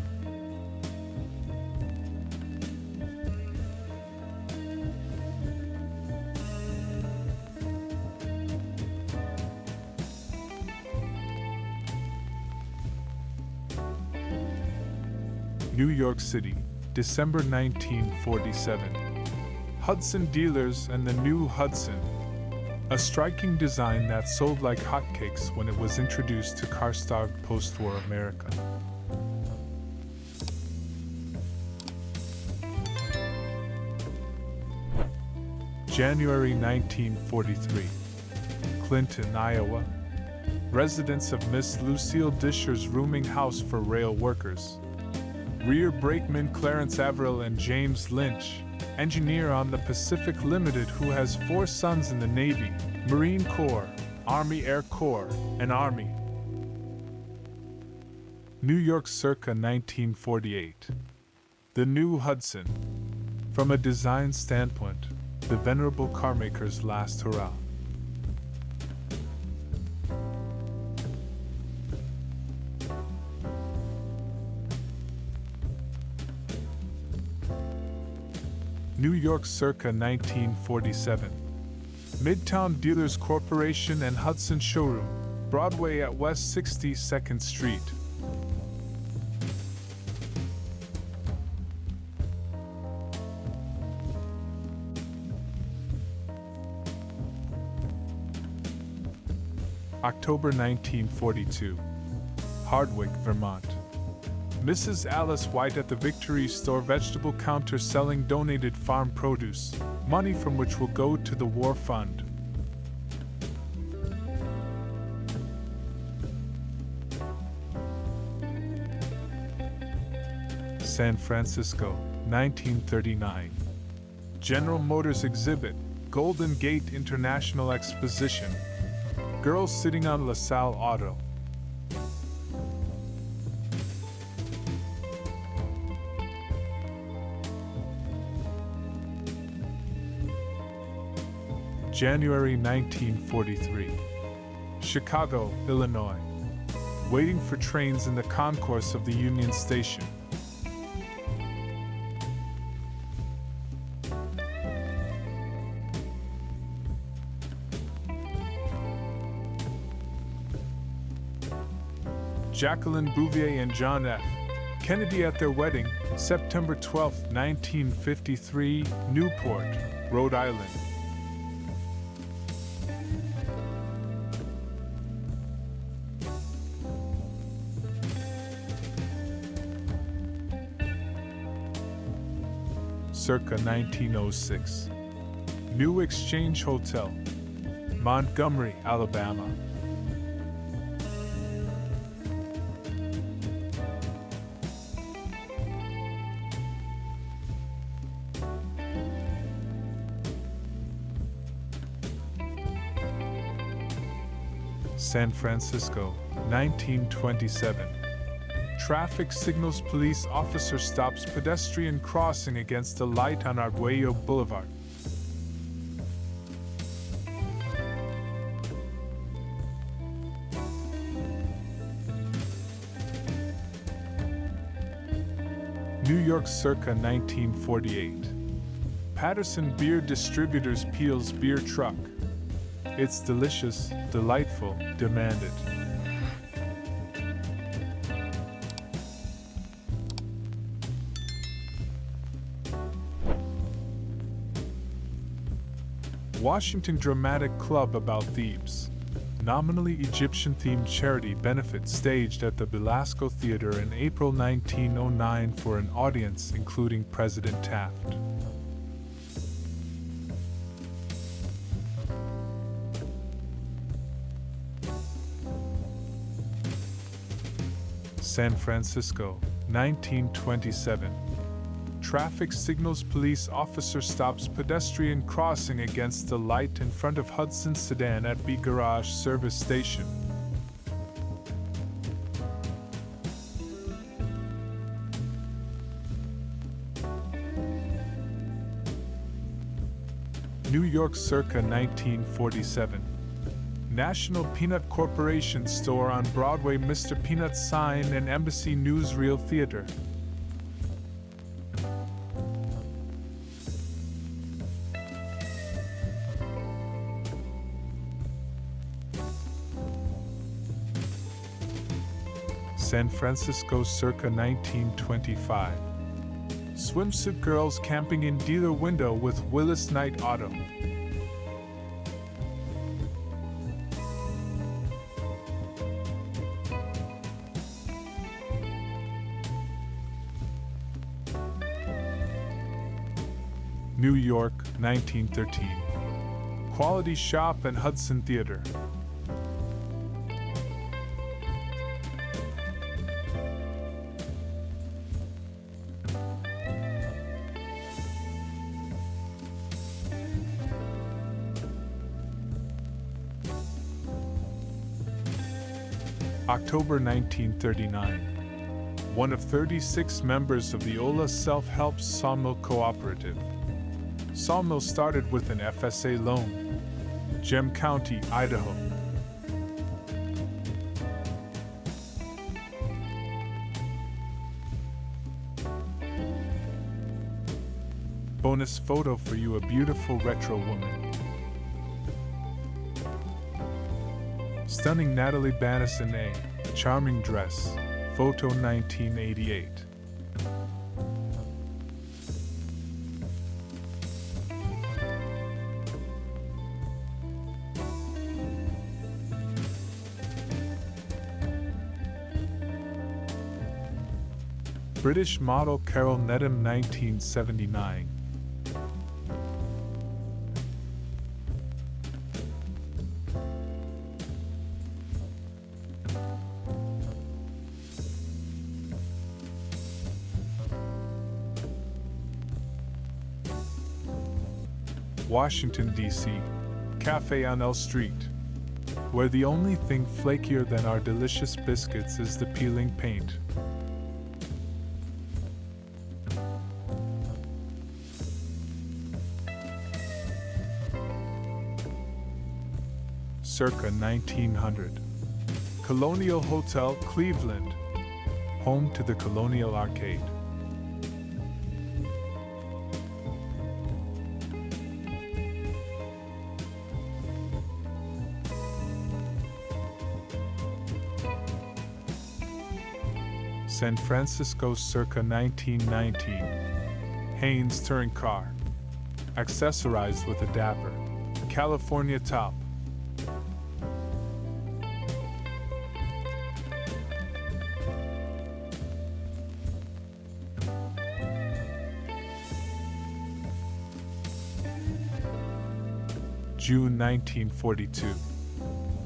New York City, December 1947. Hudson Dealers and the new Hudson. A striking design that sold like hotcakes when it was introduced to car-starved post-war America. January 1943. Clinton, Iowa. Residents of Miss Lucille Disher's rooming house for rail workers. Rear brakeman Clarence Averill and James Lynch, engineer on the Pacific Limited, who has 4 sons in the Navy, Marine Corps, Army Air Corps, and Army. New York circa 1948. The new Hudson. From a design standpoint, the venerable carmaker's last hurrah. New York circa 1947. Midtown Dealers Corporation and Hudson Showroom, Broadway at West 62nd Street. October 1942. Hardwick, Vermont. Mrs. Alice White at the Victory Store vegetable counter selling donated farm produce, money from which will go to the War Fund. San Francisco, 1939. General Motors exhibit, Golden Gate International Exposition. Girls sitting on LaSalle Auto. January 1943. Chicago, Illinois. Waiting for trains in the concourse of the Union Station. Jacqueline Bouvier and John F. Kennedy at their wedding, September 12, 1953, Newport, Rhode Island. Circa 1906. New Exchange Hotel, Montgomery, Alabama. San Francisco, 1927. Traffic signals police officer stops pedestrian crossing against a light on Arguello Boulevard. New York circa 1948. Patterson Beer Distributors Peel's beer truck. It's delicious, delightful, demanded. Washington Dramatic Club about Thebes. Nominally Egyptian-themed charity benefit staged at the Belasco Theater in April 1909 for an audience including President Taft. San Francisco, 1927. Traffic signals police officer stops pedestrian crossing against the light in front of Hudson sedan at B Garage service station. New York circa 1947. National Peanut Corporation store on Broadway, Mr. Peanut sign and Embassy Newsreel Theater. San Francisco circa 1925. Swimsuit girls camping in dealer window with Willis Knight Auto. New York, 1913. Quality Shop and Hudson Theater. October 1939. One of 36 members of the Ola Self-Help Sawmill Cooperative. Sawmill started with an FSA loan. Gem County, Idaho. Bonus photo for you, a beautiful retro woman. Stunning Natalie Banison A. Charming dress. Photo 1988. British model Carol Needham 1979. Washington, D.C. Cafe on L Street, where the only thing flakier than our delicious biscuits is the peeling paint. Circa 1900. Colonial Hotel, Cleveland, home to the Colonial Arcade. San Francisco, circa 1919. Haynes touring car, accessorized with a dapper California top. June 1942.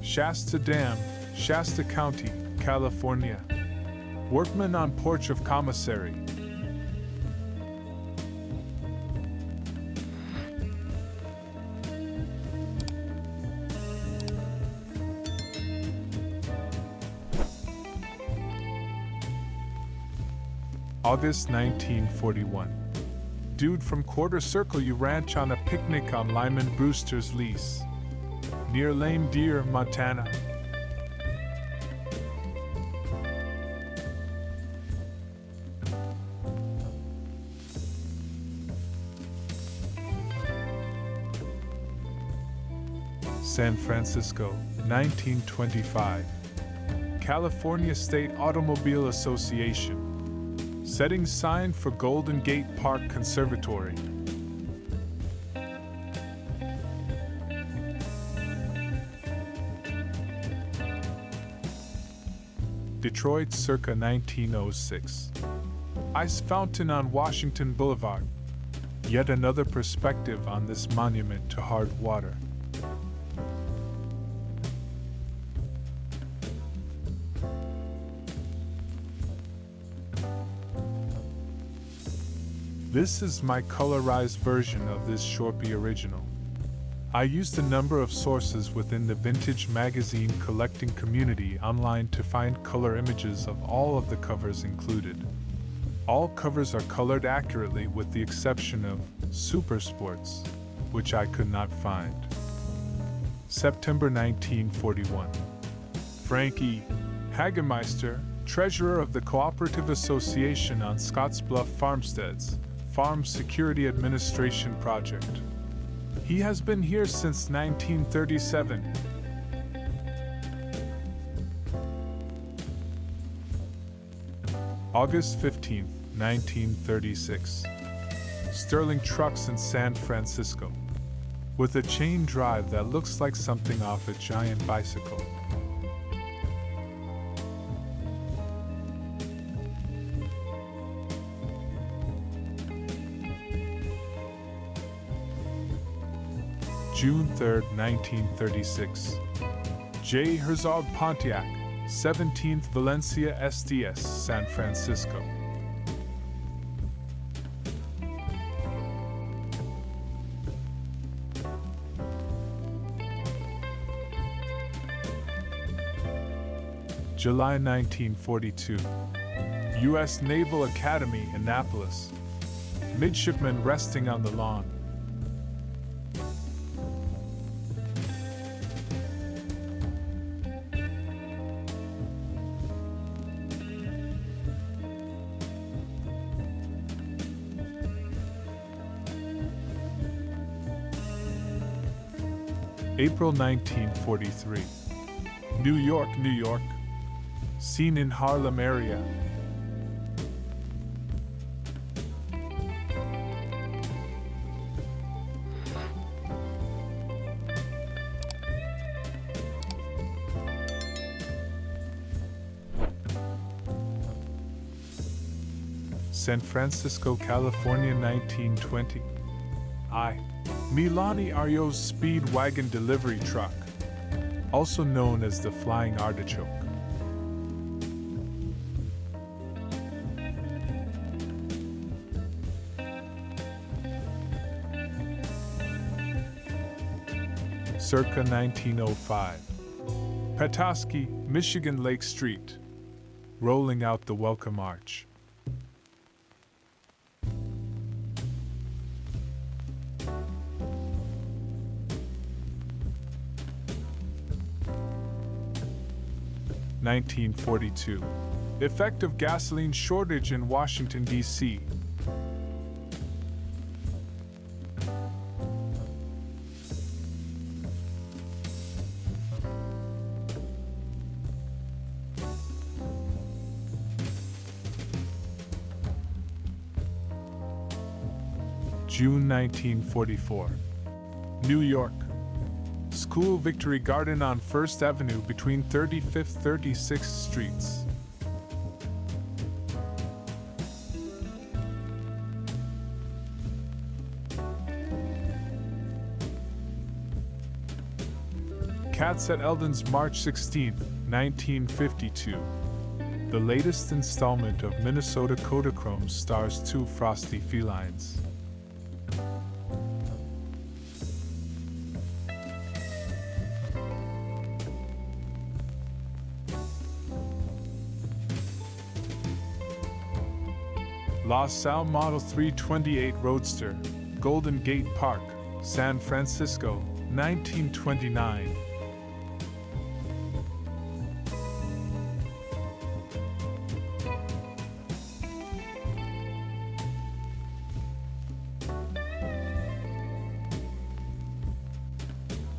Shasta Dam, Shasta County, California. Workman on porch of commissary. August 1941. Dude from Quarter Circle, you ranch on a picnic on Lyman Brewster's lease, near Lame Deer, Montana. San Francisco, 1925. California State Automobile Association. Setting sign for Golden Gate Park Conservatory. Detroit, circa 1906. Ice fountain on Washington Boulevard. Yet another perspective on this monument to hard water. This is my colorized version of this Shorpy original. I used a number of sources within the vintage magazine collecting community online to find color images of all of the covers included. All covers are colored accurately with the exception of Super Sports, which I could not find. September 1941. Frank E. Hagemeister, treasurer of the Cooperative Association on Scottsbluff Farmsteads, Farm Security Administration Project. He has been here since 1937. August 15, 1936. Sterling Trucks in San Francisco, with a chain drive that looks like something off a giant bicycle. June 3, 1936. J. Herzog Pontiac, 17th Valencia SDS, San Francisco. July 1942. U.S. Naval Academy, Annapolis. Midshipmen resting on the lawn. April 1943. New York, New York. Scene in Harlem area. San Francisco, California, 1920. Milani Ario's speed wagon delivery truck, also known as the Flying Artichoke. Circa 1905. Petoskey, Michigan Lake Street. Rolling out the Welcome Arch. (1942). Effect of gasoline shortage in Washington, D.C. June 1944. New York. School Victory Garden on 1st Avenue between 35th 36th Streets. Cats at Eldon's, March 16, 1952. The latest installment of Minnesota Kodachrome stars two frosty felines. La Salle Model 328 Roadster, Golden Gate Park, San Francisco, 1929.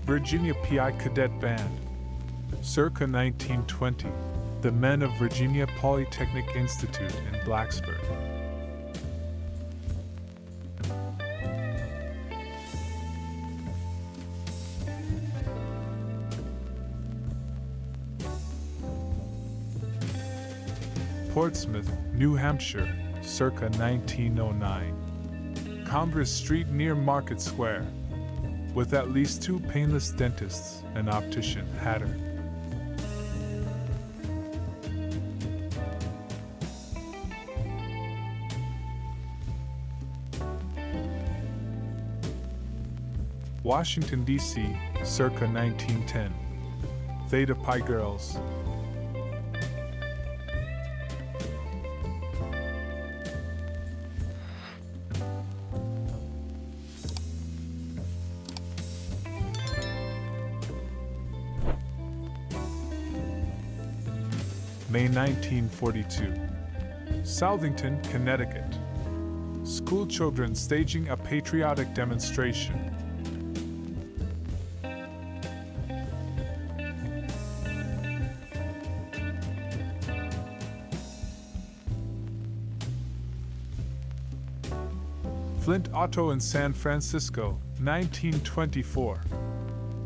Virginia PI Cadet Band, circa 1920. The Men of Virginia Polytechnic Institute in Blacksburg. Portsmouth, New Hampshire, circa 1909. Congress Street near Market Square, with at least two painless dentists, an optician, hatter. Washington, D.C., circa 1910. Theta Pi Girls. May 1942. Southington, Connecticut. School children staging a patriotic demonstration. Flint Auto in San Francisco, 1924.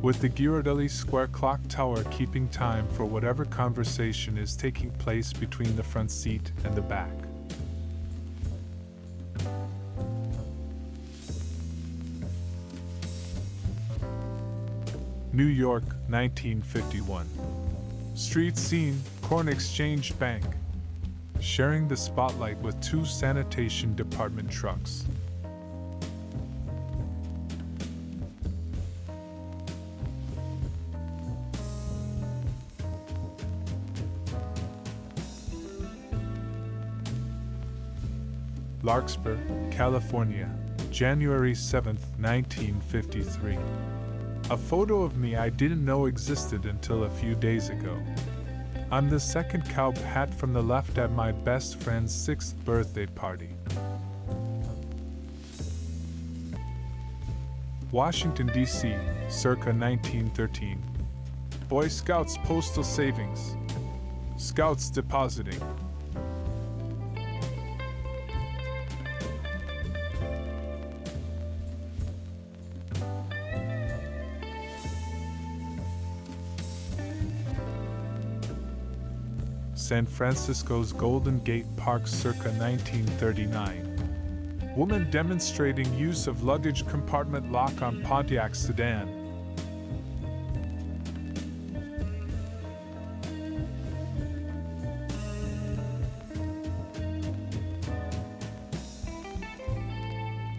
With the Ghirardelli Square clock tower keeping time for whatever conversation is taking place between the front seat and the back. New York, 1951. Street scene, Corn Exchange Bank. Sharing the spotlight with two sanitation department trucks. Larkspur, California, January 7, 1953. A photo of me I didn't know existed until a few days ago. I'm the second cowboy hat from the left at my best friend's 6th birthday party. Washington, D.C., circa 1913. Boy Scouts postal savings. Scouts depositing. San Francisco's Golden Gate Park circa 1939. Woman demonstrating use of luggage compartment lock on Pontiac sedan.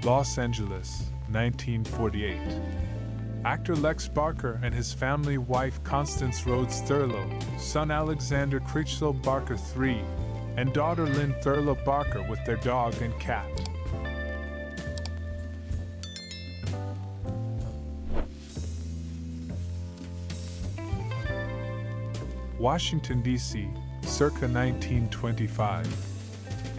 Los Angeles, 1948. Actor Lex Barker and his family wife Constance Rhodes Thurlow, son Alexander Critchlow Barker III, and daughter Lynn Thurlow Barker with their dog and cat. Washington, D.C., circa 1925.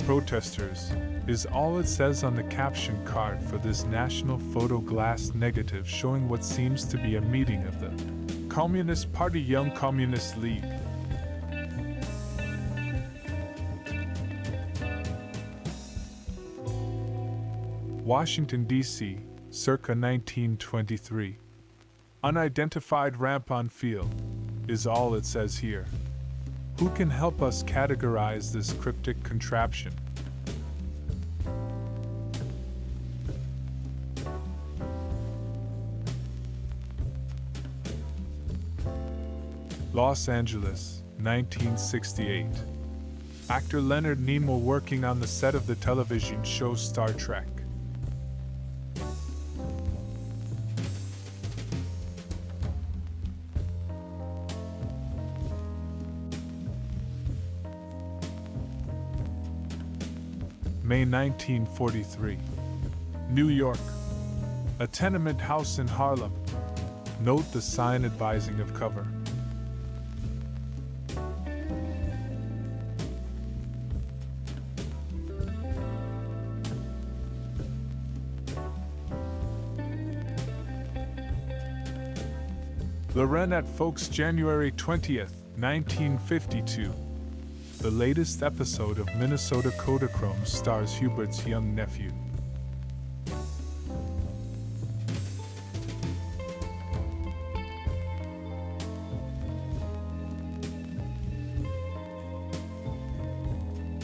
Protesters is all it says on the caption card for this national photo glass negative showing what seems to be a meeting of the Communist Party Young Communist League. Washington, D.C., circa 1923. Unidentified ramp on field is all it says here. Who can help us categorize this cryptic contraption? Los Angeles, 1968. Actor Leonard Nimoy working on the set of the television show Star Trek. May 1943. New York. A tenement house in Harlem. Note the sign advising of cover. Loren at Folks, January 20th, 1952. The latest episode of Minnesota Kodachrome stars Hubert's young nephew.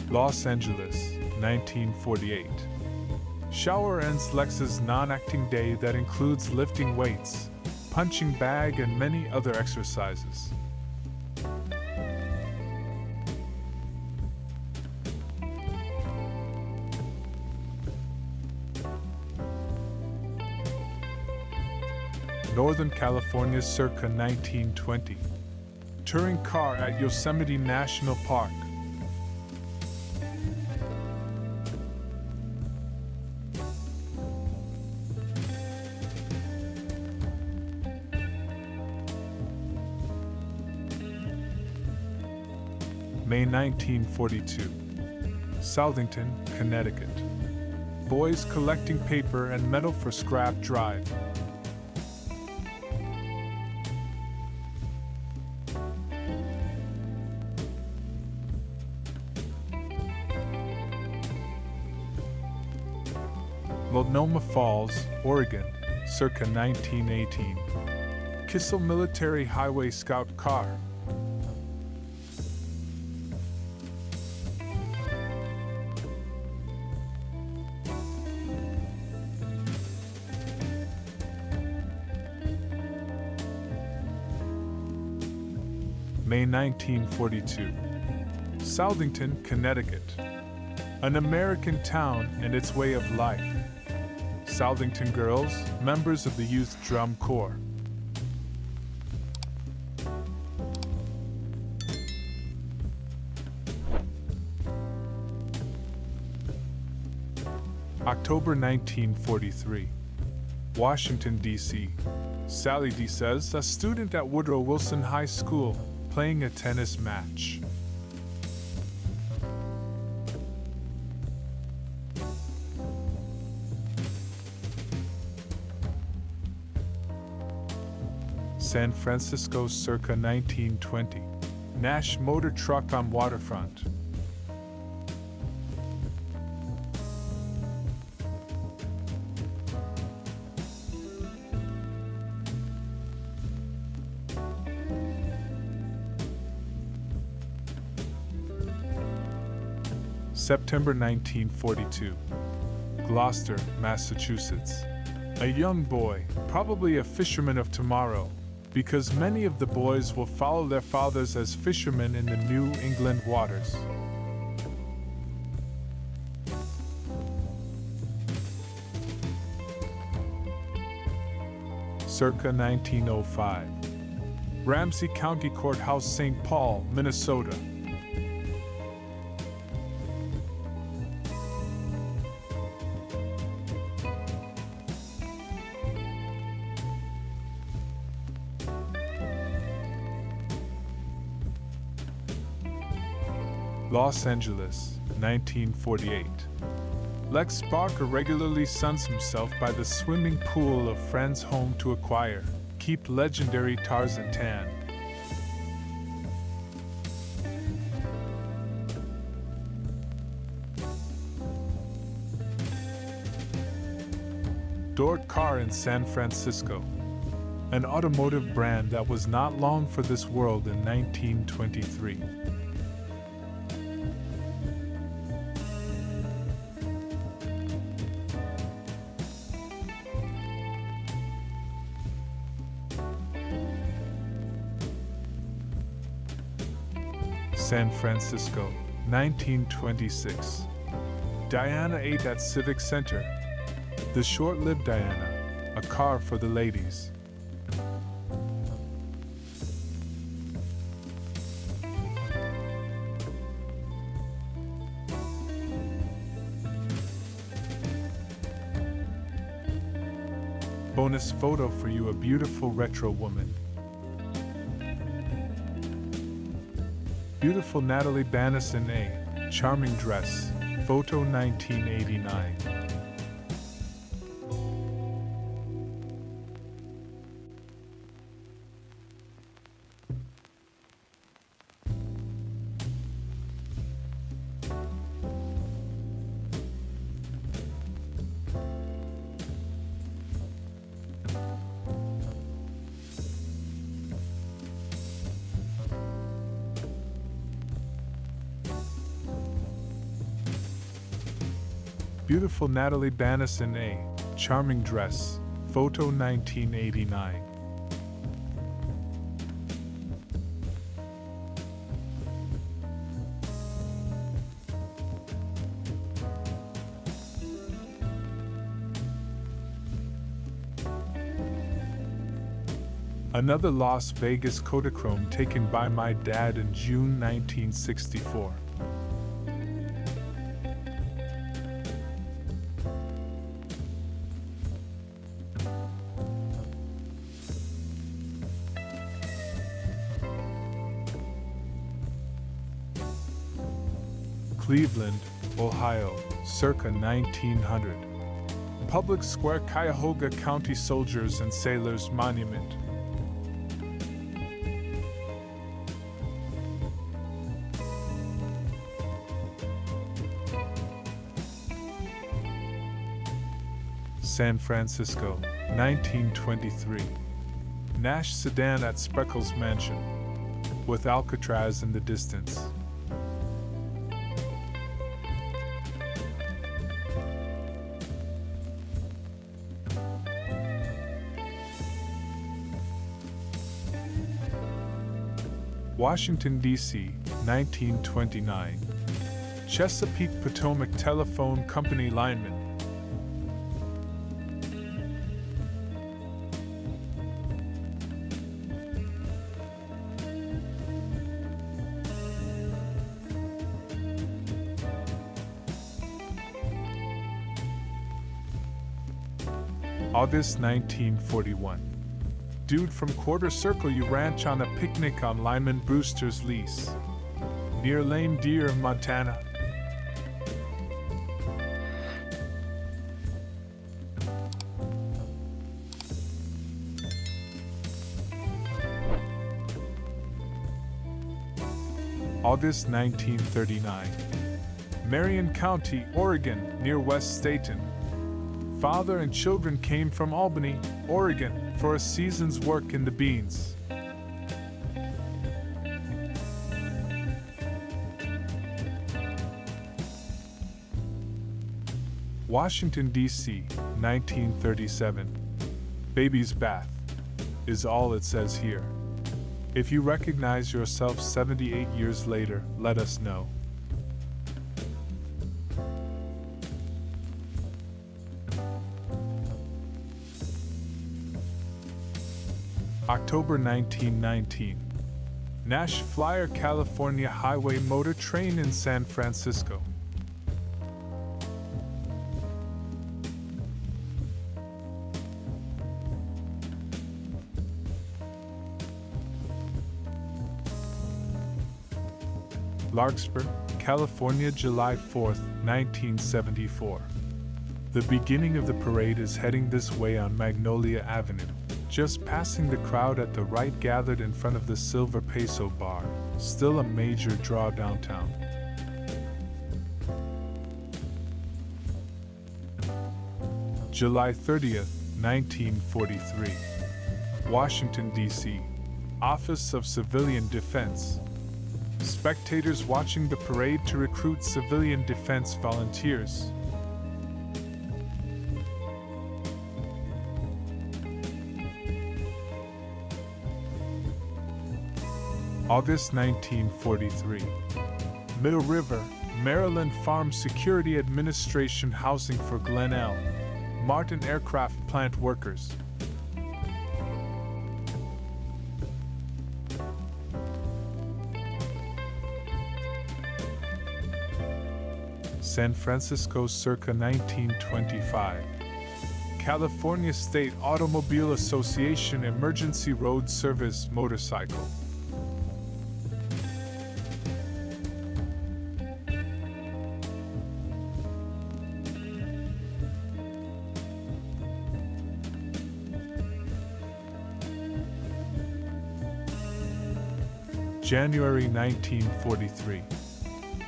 Los Angeles, 1948. Shower ends Lex's non-acting day that includes lifting weights, punching bag, and many other exercises. Northern California circa 1920. Touring car at Yosemite National Park. May 1942. Southington, Connecticut. Boys collecting paper and metal for scrap drive. Multnomah Falls, Oregon, circa 1918. Kissel Military Highway Scout car. May 1942. Southington, Connecticut. An American town and its way of life. Southington girls, members of the Youth Drum Corps. October 1943. Washington, D.C. Sally D says, a student at Woodrow Wilson High School, playing a tennis match. San Francisco circa 1920. Nash motor truck on waterfront. September 1942. Gloucester, Massachusetts. A young boy, probably a fisherman of tomorrow, because many of the boys will follow their fathers as fishermen in the New England waters. Circa 1905. Ramsey County Courthouse, St. Paul, Minnesota. Los Angeles, 1948. Lex Barker regularly suns himself by the swimming pool of friends' home to acquire, keep legendary Tarzan tan. Dort Car in San Francisco. An automotive brand that was not long for this world in 1923. San Francisco, 1926. Diana ate at Civic Center. The short-lived Diana, a car for the ladies. Bonus photo for you, a beautiful retro woman. Beautiful Natalie Banison, a charming dress. Photo 1989. Beautiful Natalie Banison, a charming dress. Photo 1989. Another Las Vegas Kodachrome taken by my dad in June 1964. Cleveland, Ohio, circa 1900. Public Square, Cuyahoga County Soldiers and Sailors Monument. San Francisco, 1923. Nash sedan at Spreckles Mansion, with Alcatraz in the distance. Washington, D.C., 1929. Chesapeake Potomac Telephone Company lineman. August 1941. Dude from Quarter Circle, you ranch on a picnic on Lyman Brewster's lease, near Lame Deer, Montana. August 1939. Marion County, Oregon, near West Staten. Father and children came from Albany, Oregon, for a season's work in the beans. Washington, D.C., 1937. Baby's bath is all it says here. If you recognize yourself 78 years later, let us know. October 1919. Nash Flyer California Highway Motor Train in San Francisco. Larkspur, California, July 4, 1974. The beginning of the parade is heading this way on Magnolia Avenue. Just passing the crowd at the right gathered in front of the Silver Peso Bar, still a major draw downtown. July 30th, 1943. Washington, D.C. Office of Civilian Defense. Spectators watching the parade to recruit civilian defense volunteers. August 1943. Mill River, Maryland Farm Security Administration housing for Glen L. Martin Aircraft Plant workers. San Francisco circa 1925. California State Automobile Association Emergency Road Service motorcycle. January 1943.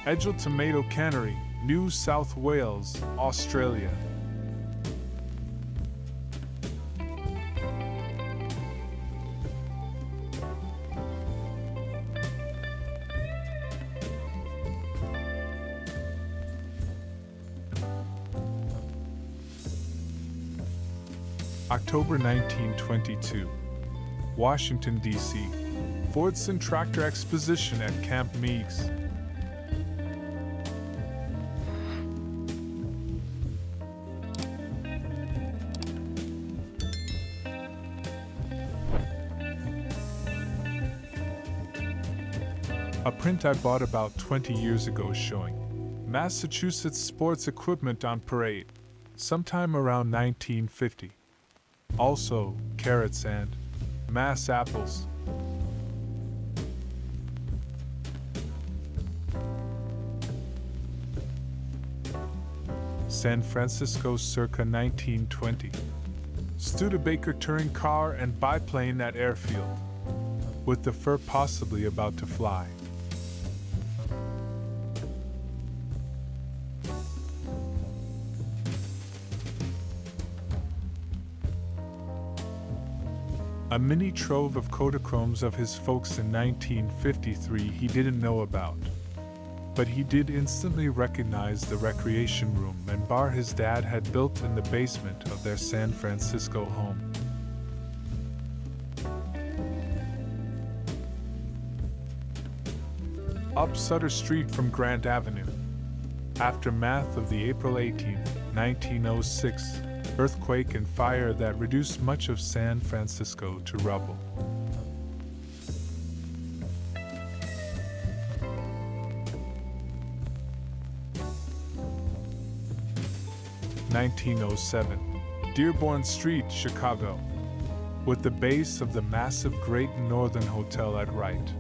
Edgell Tomato Cannery, New South Wales, Australia. October 1922. Washington, D.C. Fordson Tractor Exposition at Camp Meigs. A print I bought about 20 years ago showing Massachusetts sports equipment on parade, sometime around 1950. Also, carrots and Mass apples. San Francisco circa 1920. Studebaker touring car and biplane at airfield, with the fur possibly about to fly. A mini trove of Kodachromes of his folks in 1953 he didn't know about. But he did instantly recognize the recreation room and bar his dad had built in the basement of their San Francisco home. Up Sutter Street from Grant Avenue. Aftermath of the April 18, 1906, earthquake and fire that reduced much of San Francisco to rubble. (1907), Dearborn Street, Chicago, with the base of the massive Great Northern Hotel at right.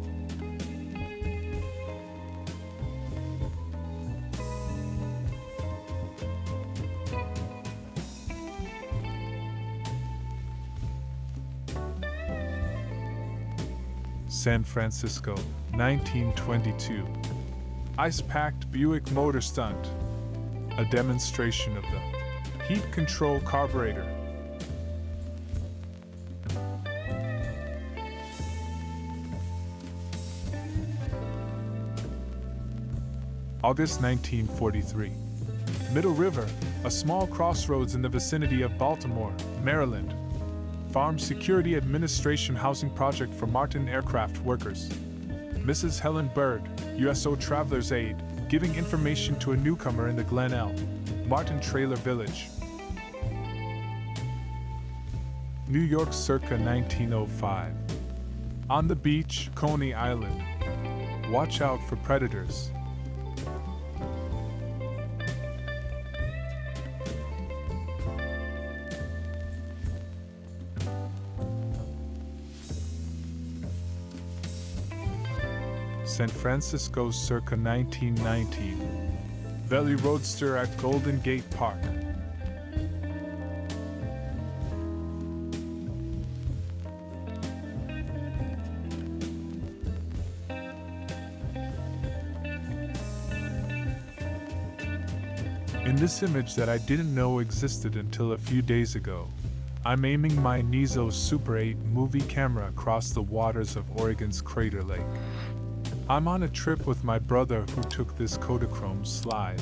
San Francisco, 1922. Ice-packed Buick motor stunt. A demonstration of the heat control carburetor. August 1943. Middle River, a small crossroads in the vicinity of Baltimore, Maryland. Farm Security Administration housing project for Martin aircraft workers. Mrs. Helen Bird, USO Traveler's Aid, giving information to a newcomer in the Glen L. Martin Trailer Village. New York circa 1905. On the beach, Coney Island. Watch out for predators. San Francisco circa 1919. Valley Roadster at Golden Gate Park. In this image that I didn't know existed until a few days ago, I'm aiming my Nizo Super 8 movie camera across the waters of Oregon's Crater Lake. I'm on a trip with my brother who took this Kodachrome slide.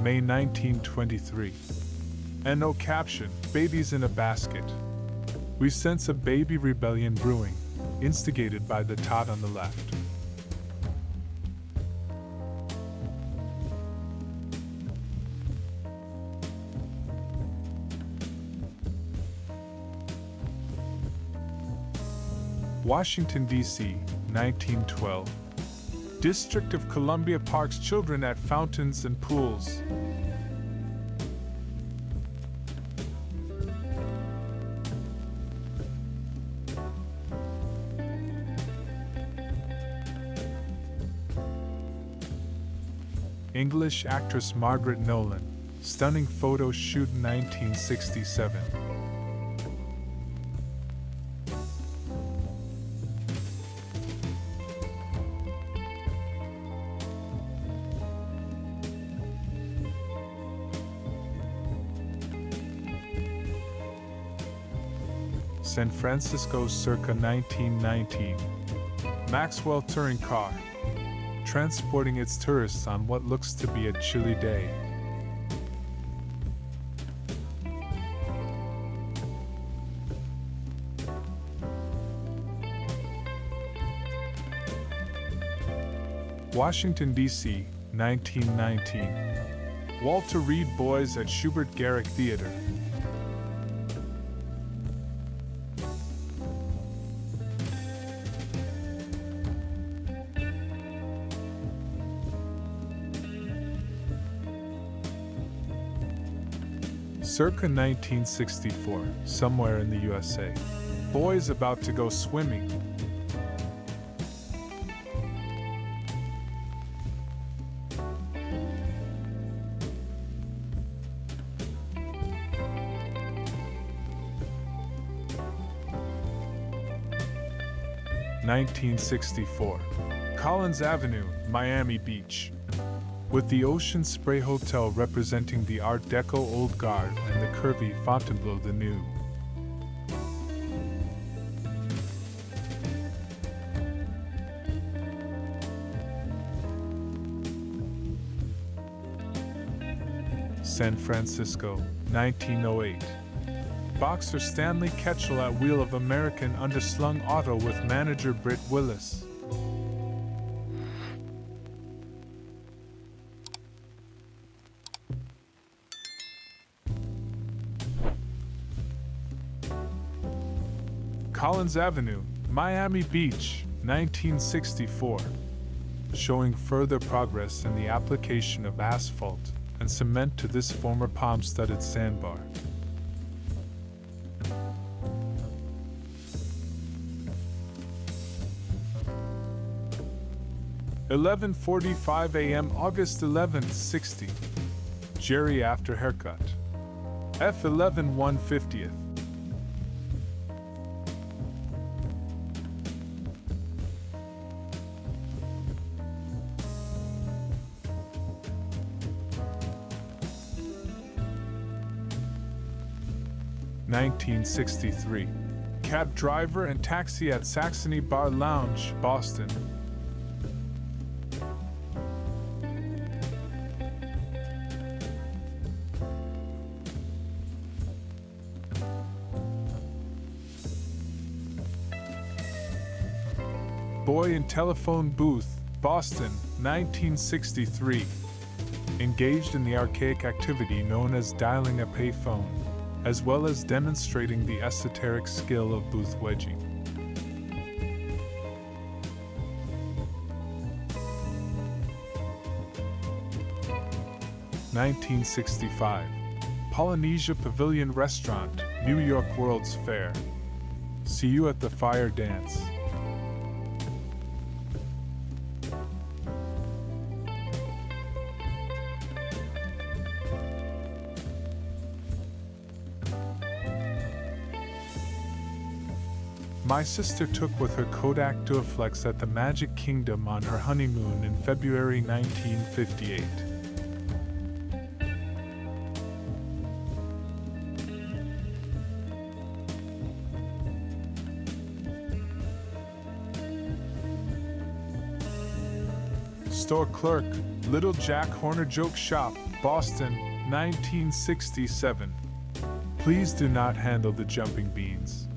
May 1923. And no caption, babies in a basket. We sense a baby rebellion brewing, instigated by the tot on the left. Washington, D.C., 1912. District of Columbia parks children at fountains and pools. English actress Margaret Nolan. Stunning photo shoot 1967. San Francisco circa 1919. Maxwell touring car, transporting its tourists on what looks to be a chilly day. Washington, D.C., 1919. Walter Reed Boys at Schubert Garrick Theater. Circa 1964, somewhere in the USA. Boys about to go swimming. (1964) Collins Avenue, Miami Beach. With the Ocean Spray Hotel representing the Art Deco Old Guard and the curvy Fontainebleau the New. San Francisco, 1908. Boxer Stanley Ketchel at wheel of American underslung auto with manager Britt Willis. Collins Avenue, Miami Beach, 1964. Showing further progress in the application of asphalt and cement to this former palm-studded sandbar. (11:45 a.m. August 11th, 60. Jerry after haircut. F11 150th. 1963. Cab driver and taxi at Saxony Bar Lounge, Boston. Boy in telephone booth, Boston, 1963. Engaged in the archaic activity known as dialing a payphone, as well as demonstrating the esoteric skill of booth wedging. (1965) Polynesia Pavilion Restaurant, New York World's Fair. See you at the fire dance. My sister took with her Kodak Duraflex at the Magic Kingdom on her honeymoon in February 1958. Store clerk, Little Jack Horner Joke Shop, Boston, 1967. Please do not handle the jumping beans.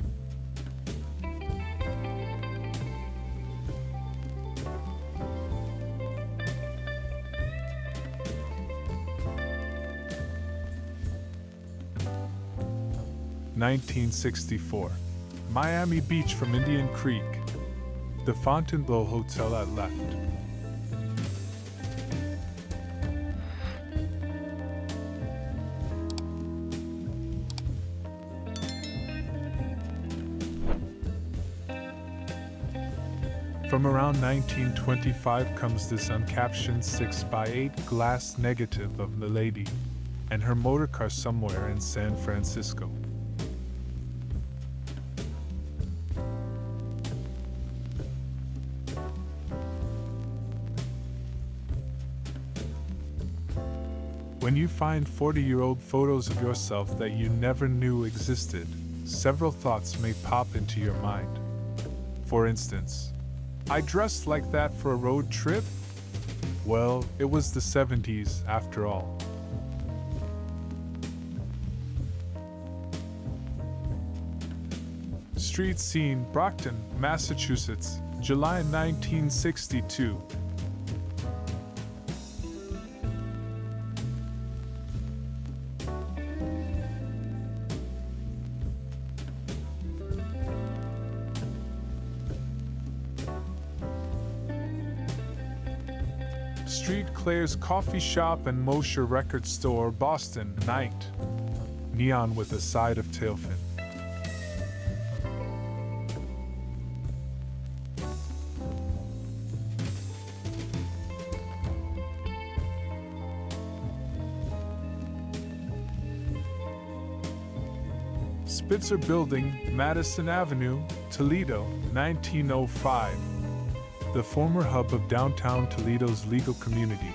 (1964) Miami Beach from Indian Creek. The Fontainebleau Hotel at left. From around 1925 comes this uncaptioned 6x8 glass negative of Milady and her motorcar somewhere in San Francisco. When you find 40-year-old photos of yourself that you never knew existed, several thoughts may pop into your mind. For instance, I dressed like that for a road trip? Well, it was the 70s after all. Street scene, Brockton, Massachusetts, July 1962. Street Claire's Coffee Shop and Mosher Record Store, Boston, night. Neon with a side of tailfin. Spitzer Building, Madison Avenue, Toledo, 1905. The former hub of downtown Toledo's legal community,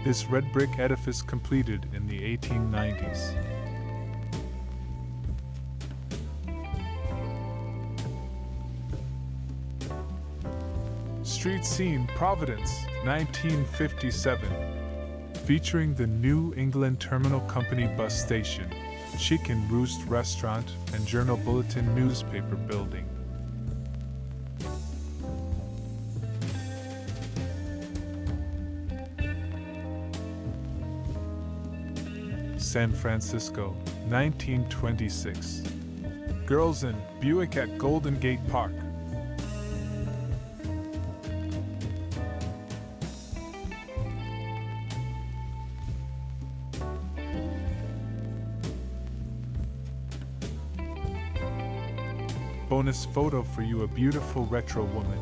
this red brick edifice completed in the 1890s. Street scene, Providence, 1957. Featuring the New England Terminal Company bus station, Chicken Roost Restaurant, and Journal Bulletin newspaper building. San Francisco, 1926. Girls in Buick at Golden Gate Park. Bonus photo for you, a beautiful retro woman.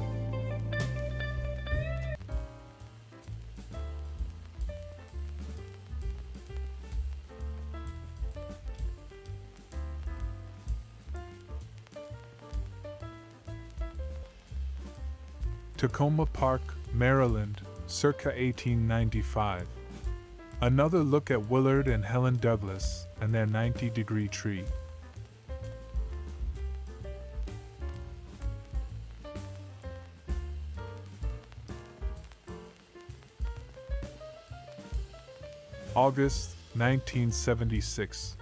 Tacoma Park, Maryland, circa 1895. Another look at Willard and Helen Douglas and their 90-degree tree. August 1976.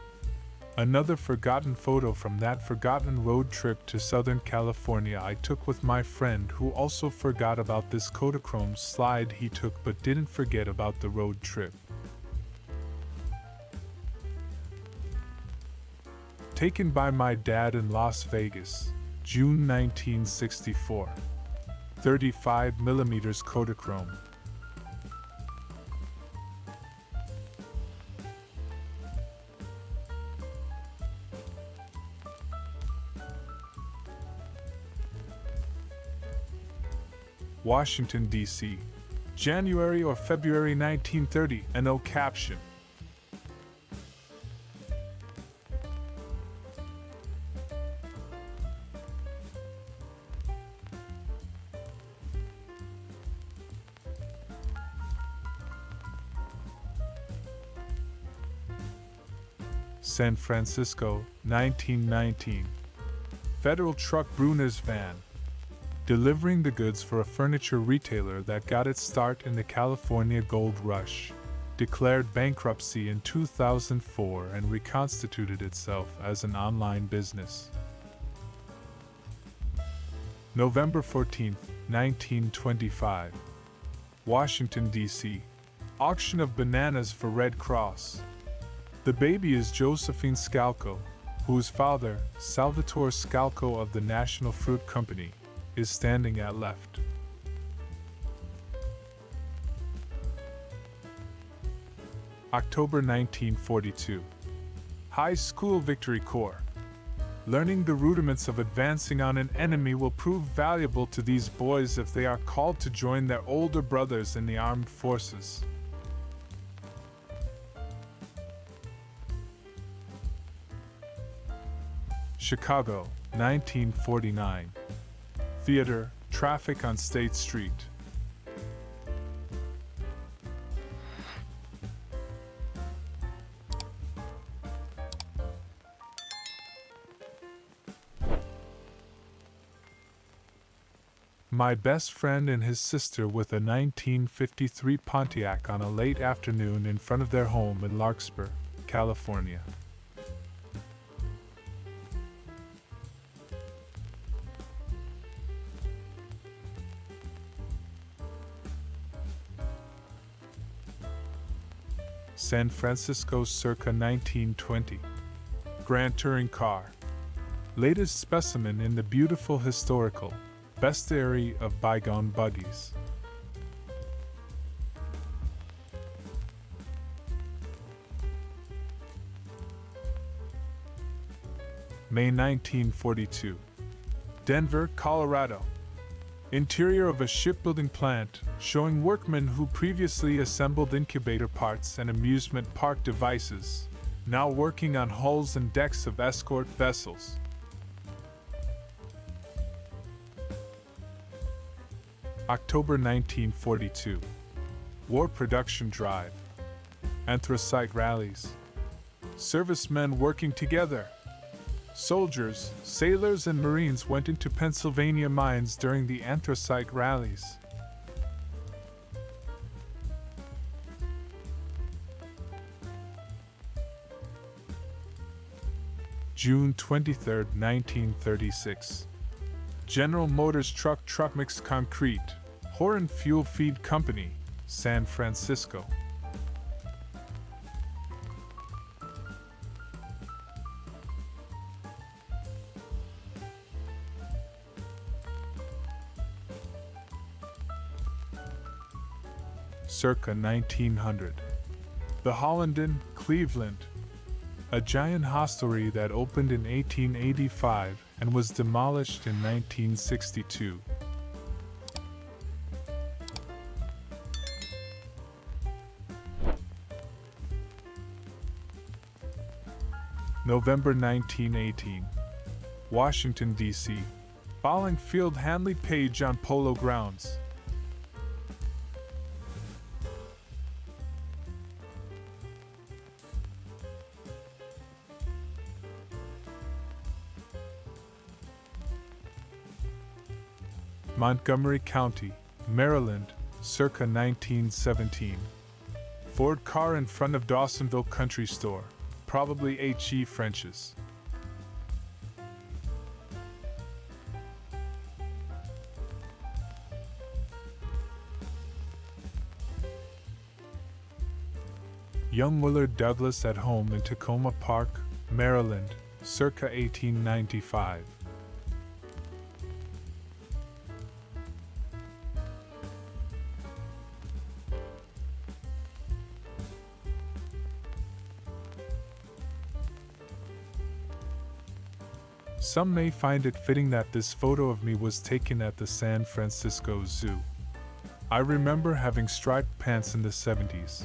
Another forgotten photo from that forgotten road trip to Southern California I took with my friend who also forgot about this Kodachrome slide he took but didn't forget about the road trip. Taken by my dad in Las Vegas, June 1964. 35mm Kodachrome. Washington, D.C., January or February 1930, and no caption. San Francisco, 1919. Federal truck Bruner's van, delivering the goods for a furniture retailer that got its start in the California Gold Rush, declared bankruptcy in 2004 and reconstituted itself as an online business. November 14, 1925. Washington, D.C. Auction of bananas for Red Cross. The baby is Josephine Scalco, whose father, Salvatore Scalco of the National Fruit Company, is standing at left. October 1942. High School Victory Corps. Learning the rudiments of advancing on an enemy will prove valuable to these boys if they are called to join their older brothers in the armed forces. Chicago, 1949. Theater, Traffic on State Street. My best friend and his sister with a 1953 Pontiac on a late afternoon in front of their home in Larkspur, California. San Francisco circa 1920. Grand Touring Car. Latest specimen in the beautiful historical bestiary of bygone buddies. May 1942. Denver, Colorado. Interior of a shipbuilding plant, showing workmen who previously assembled incubator parts and amusement park devices, now working on hulls and decks of escort vessels. October 1942. War production drive. Anthracite rallies. Servicemen working together. Soldiers, sailors, and Marines went into Pennsylvania mines during the anthracite rallies. June 23, 1936. General Motors Truck Mixed Concrete, Horan Fuel Feed Company, San Francisco. Circa 1900. The Holland Inn, Cleveland. A giant hostelry that opened in 1885 and was demolished in 1962. November 1918. Washington, D.C. Bowling Field Hanley Page on Polo Grounds. Montgomery County, Maryland, circa 1917. Ford car in front of Dawsonville Country Store, probably H.E. French's. Young Willard Douglas at home in Tacoma Park, Maryland, circa 1895. Some may find it fitting that this photo of me was taken at the San Francisco Zoo. I remember having striped pants in the 70s,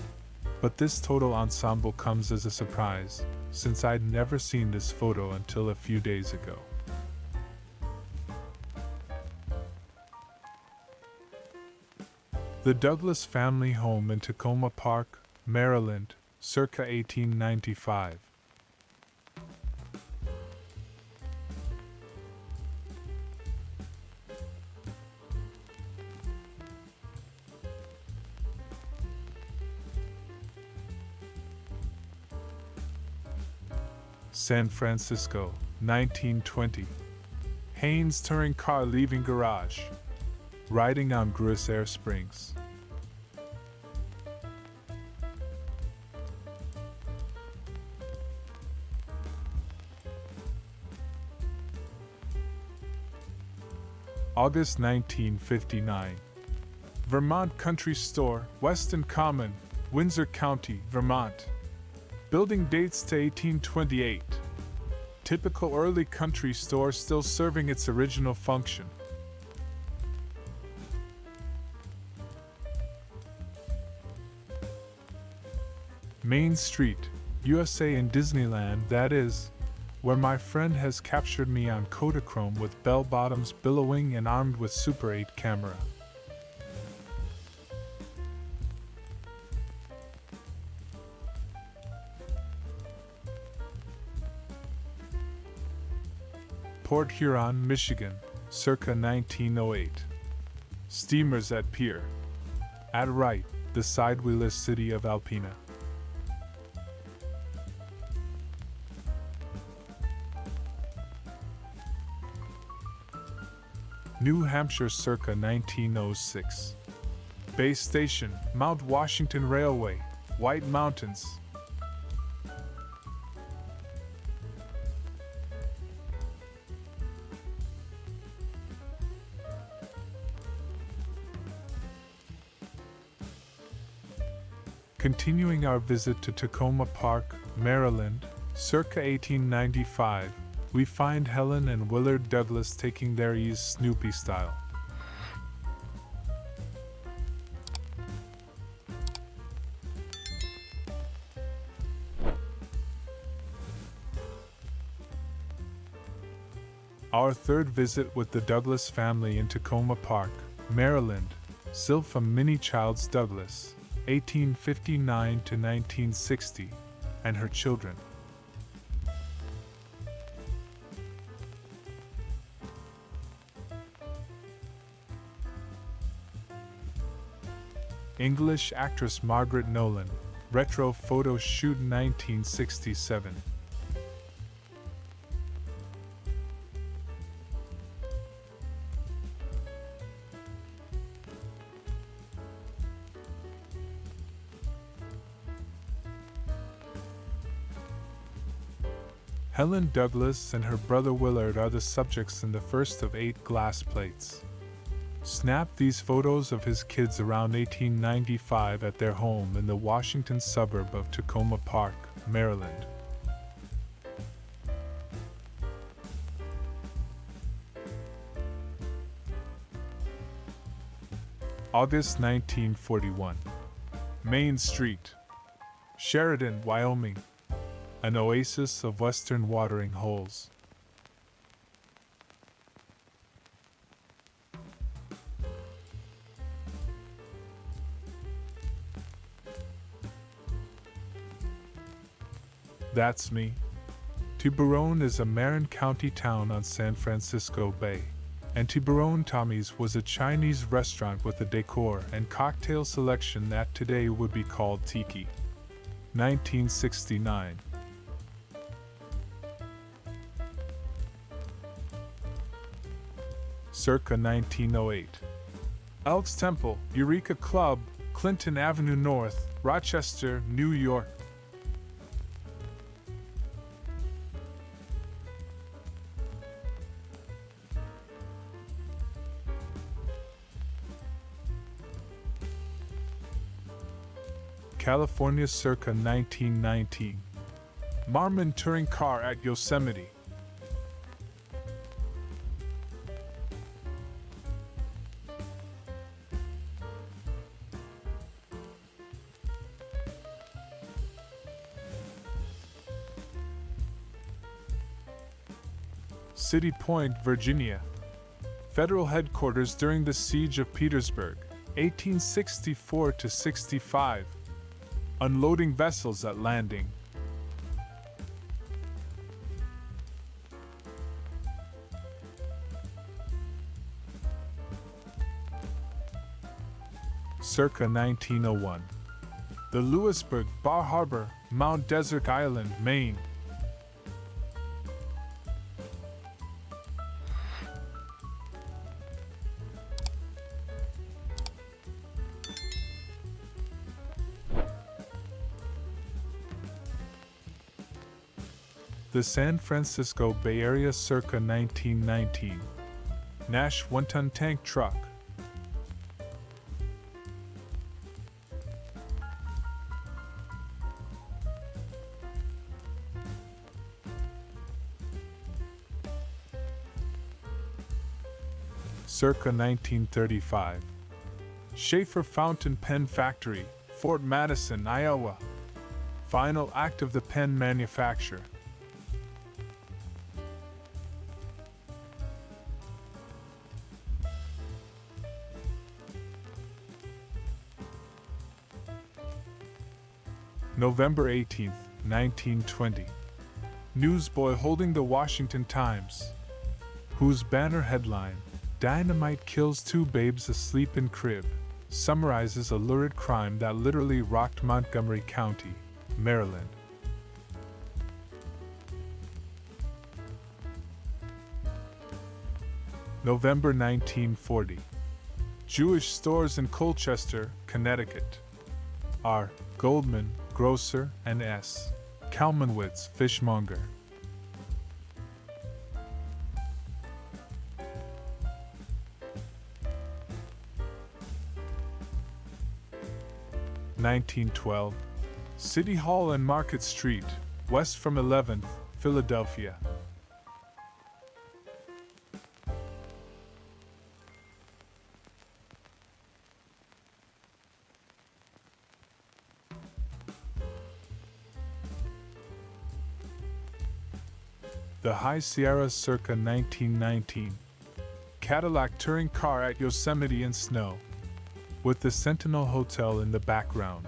but this total ensemble comes as a surprise, since I'd never seen this photo until a few days ago. The Douglas family home in Tacoma Park, Maryland, circa 1895. San Francisco, 1920. Haynes touring car leaving garage. Riding on Gruis Air Springs. August 1959. Vermont Country Store, Weston Common, Windsor County, Vermont. Building dates to 1828. Typical early country store still serving its original function. Main Street, USA in Disneyland, that is, where my friend has captured me on Kodachrome with bell-bottoms billowing and armed with Super 8 camera. Port Huron, Michigan, circa 1908. Steamers at pier. At right, the sidewheeless city of Alpena. New Hampshire, circa 1906. Base Station, Mount Washington Railway, White Mountains. Continuing our visit to Tacoma Park, Maryland, circa 1895, we find Helen and Willard Douglas taking their ease Snoopy style. Our third visit with the Douglas family in Tacoma Park, Maryland, Zilpha Minnie Childs Douglas, 1859 to 1960, and her children. English actress Margaret Nolan, retro photo shoot 1967. Helen Douglas and her brother Willard are the subjects in the first of 8 glass plates. Snapped these photos of his kids around 1895 at their home in the Washington suburb of Tacoma Park, Maryland. August 1941. Main Street, Sheridan, Wyoming. An oasis of western watering holes. That's me. Tiburon is a Marin County town on San Francisco Bay. and Tiburon Tommy's was a Chinese restaurant with a decor and cocktail selection that today would be called tiki. 1969. Circa 1908. Elks Temple, Eureka Club, Clinton Avenue North, Rochester, New York. California circa 1919. Marmon touring car at Yosemite. City Point, Virginia. Federal headquarters during the Siege of Petersburg, 1864 to 65. Unloading vessels at landing. Circa 1901. The Lewisburg Bar Harbor, Mount Desert Island, Maine. The San Francisco Bay Area circa 1919. Nash 1-ton tank truck. Circa 1935. Schaefer Fountain Pen Factory, Fort Madison, Iowa. Final act of the pen manufacture. November 18, 1920. Newsboy holding the Washington Times, whose banner headline, "Dynamite Kills Two Babes Asleep in Crib," summarizes a lurid crime that literally rocked Montgomery County, Maryland. November 1940. Jewish stores in Colchester, Connecticut. R. Goldman, grocer, and S. Kalmanwitz, fishmonger. (1912) City Hall and Market Street, west from 11th, Philadelphia. The High Sierra circa 1919. Cadillac touring car at Yosemite in snow, with the Sentinel Hotel in the background.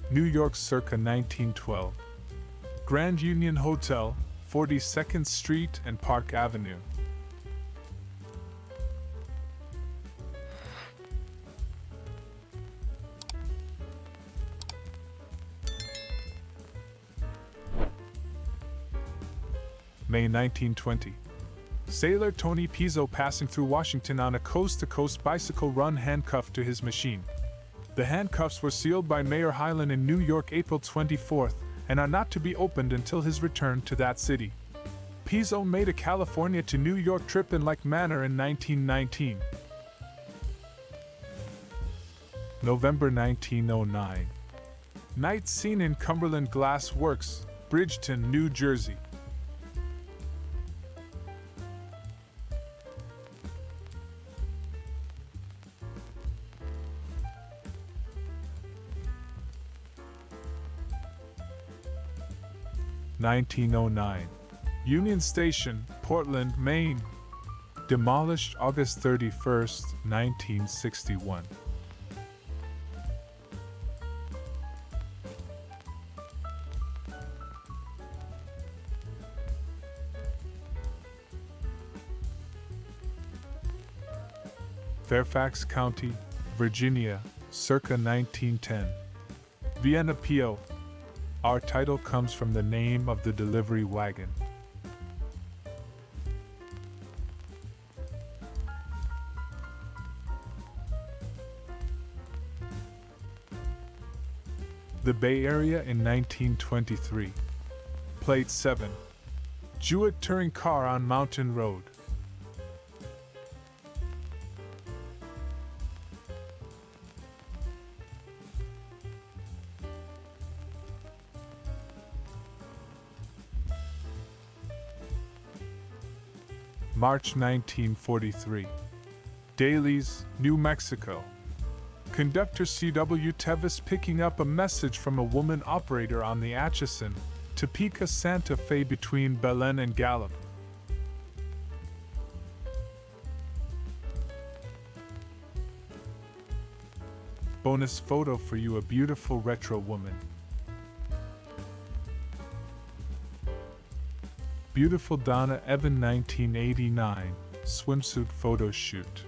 New York circa 1912. Grand Union Hotel, 42nd Street and Park Avenue. May 1920. Sailor Tony Pizzo passing through Washington on a coast-to-coast bicycle run handcuffed to his machine. The handcuffs were sealed by Mayor Hylan in New York April 24th and are not to be opened until his return to that city. Pizzo made a California to New York trip in like manner in 1919. November 1909. Night scene in Cumberland Glass Works, Bridgeton, New Jersey. (1909) Union Station, Portland, Maine. Demolished August 31, 1961. Fairfax County, Virginia, circa 1910. Vienna PO. Our title comes from the name of the delivery wagon. The Bay Area in 1923. Plate 7. Jewett touring car on Mountain Road. March 1943. Dailies, New Mexico. Conductor C.W. Tevis picking up a message from a woman operator on the Atchison, Topeka Santa Fe between Belen and Gallup. Bonus photo for you, a beautiful retro woman. Beautiful Donna Evan 1989 swimsuit photo shoot.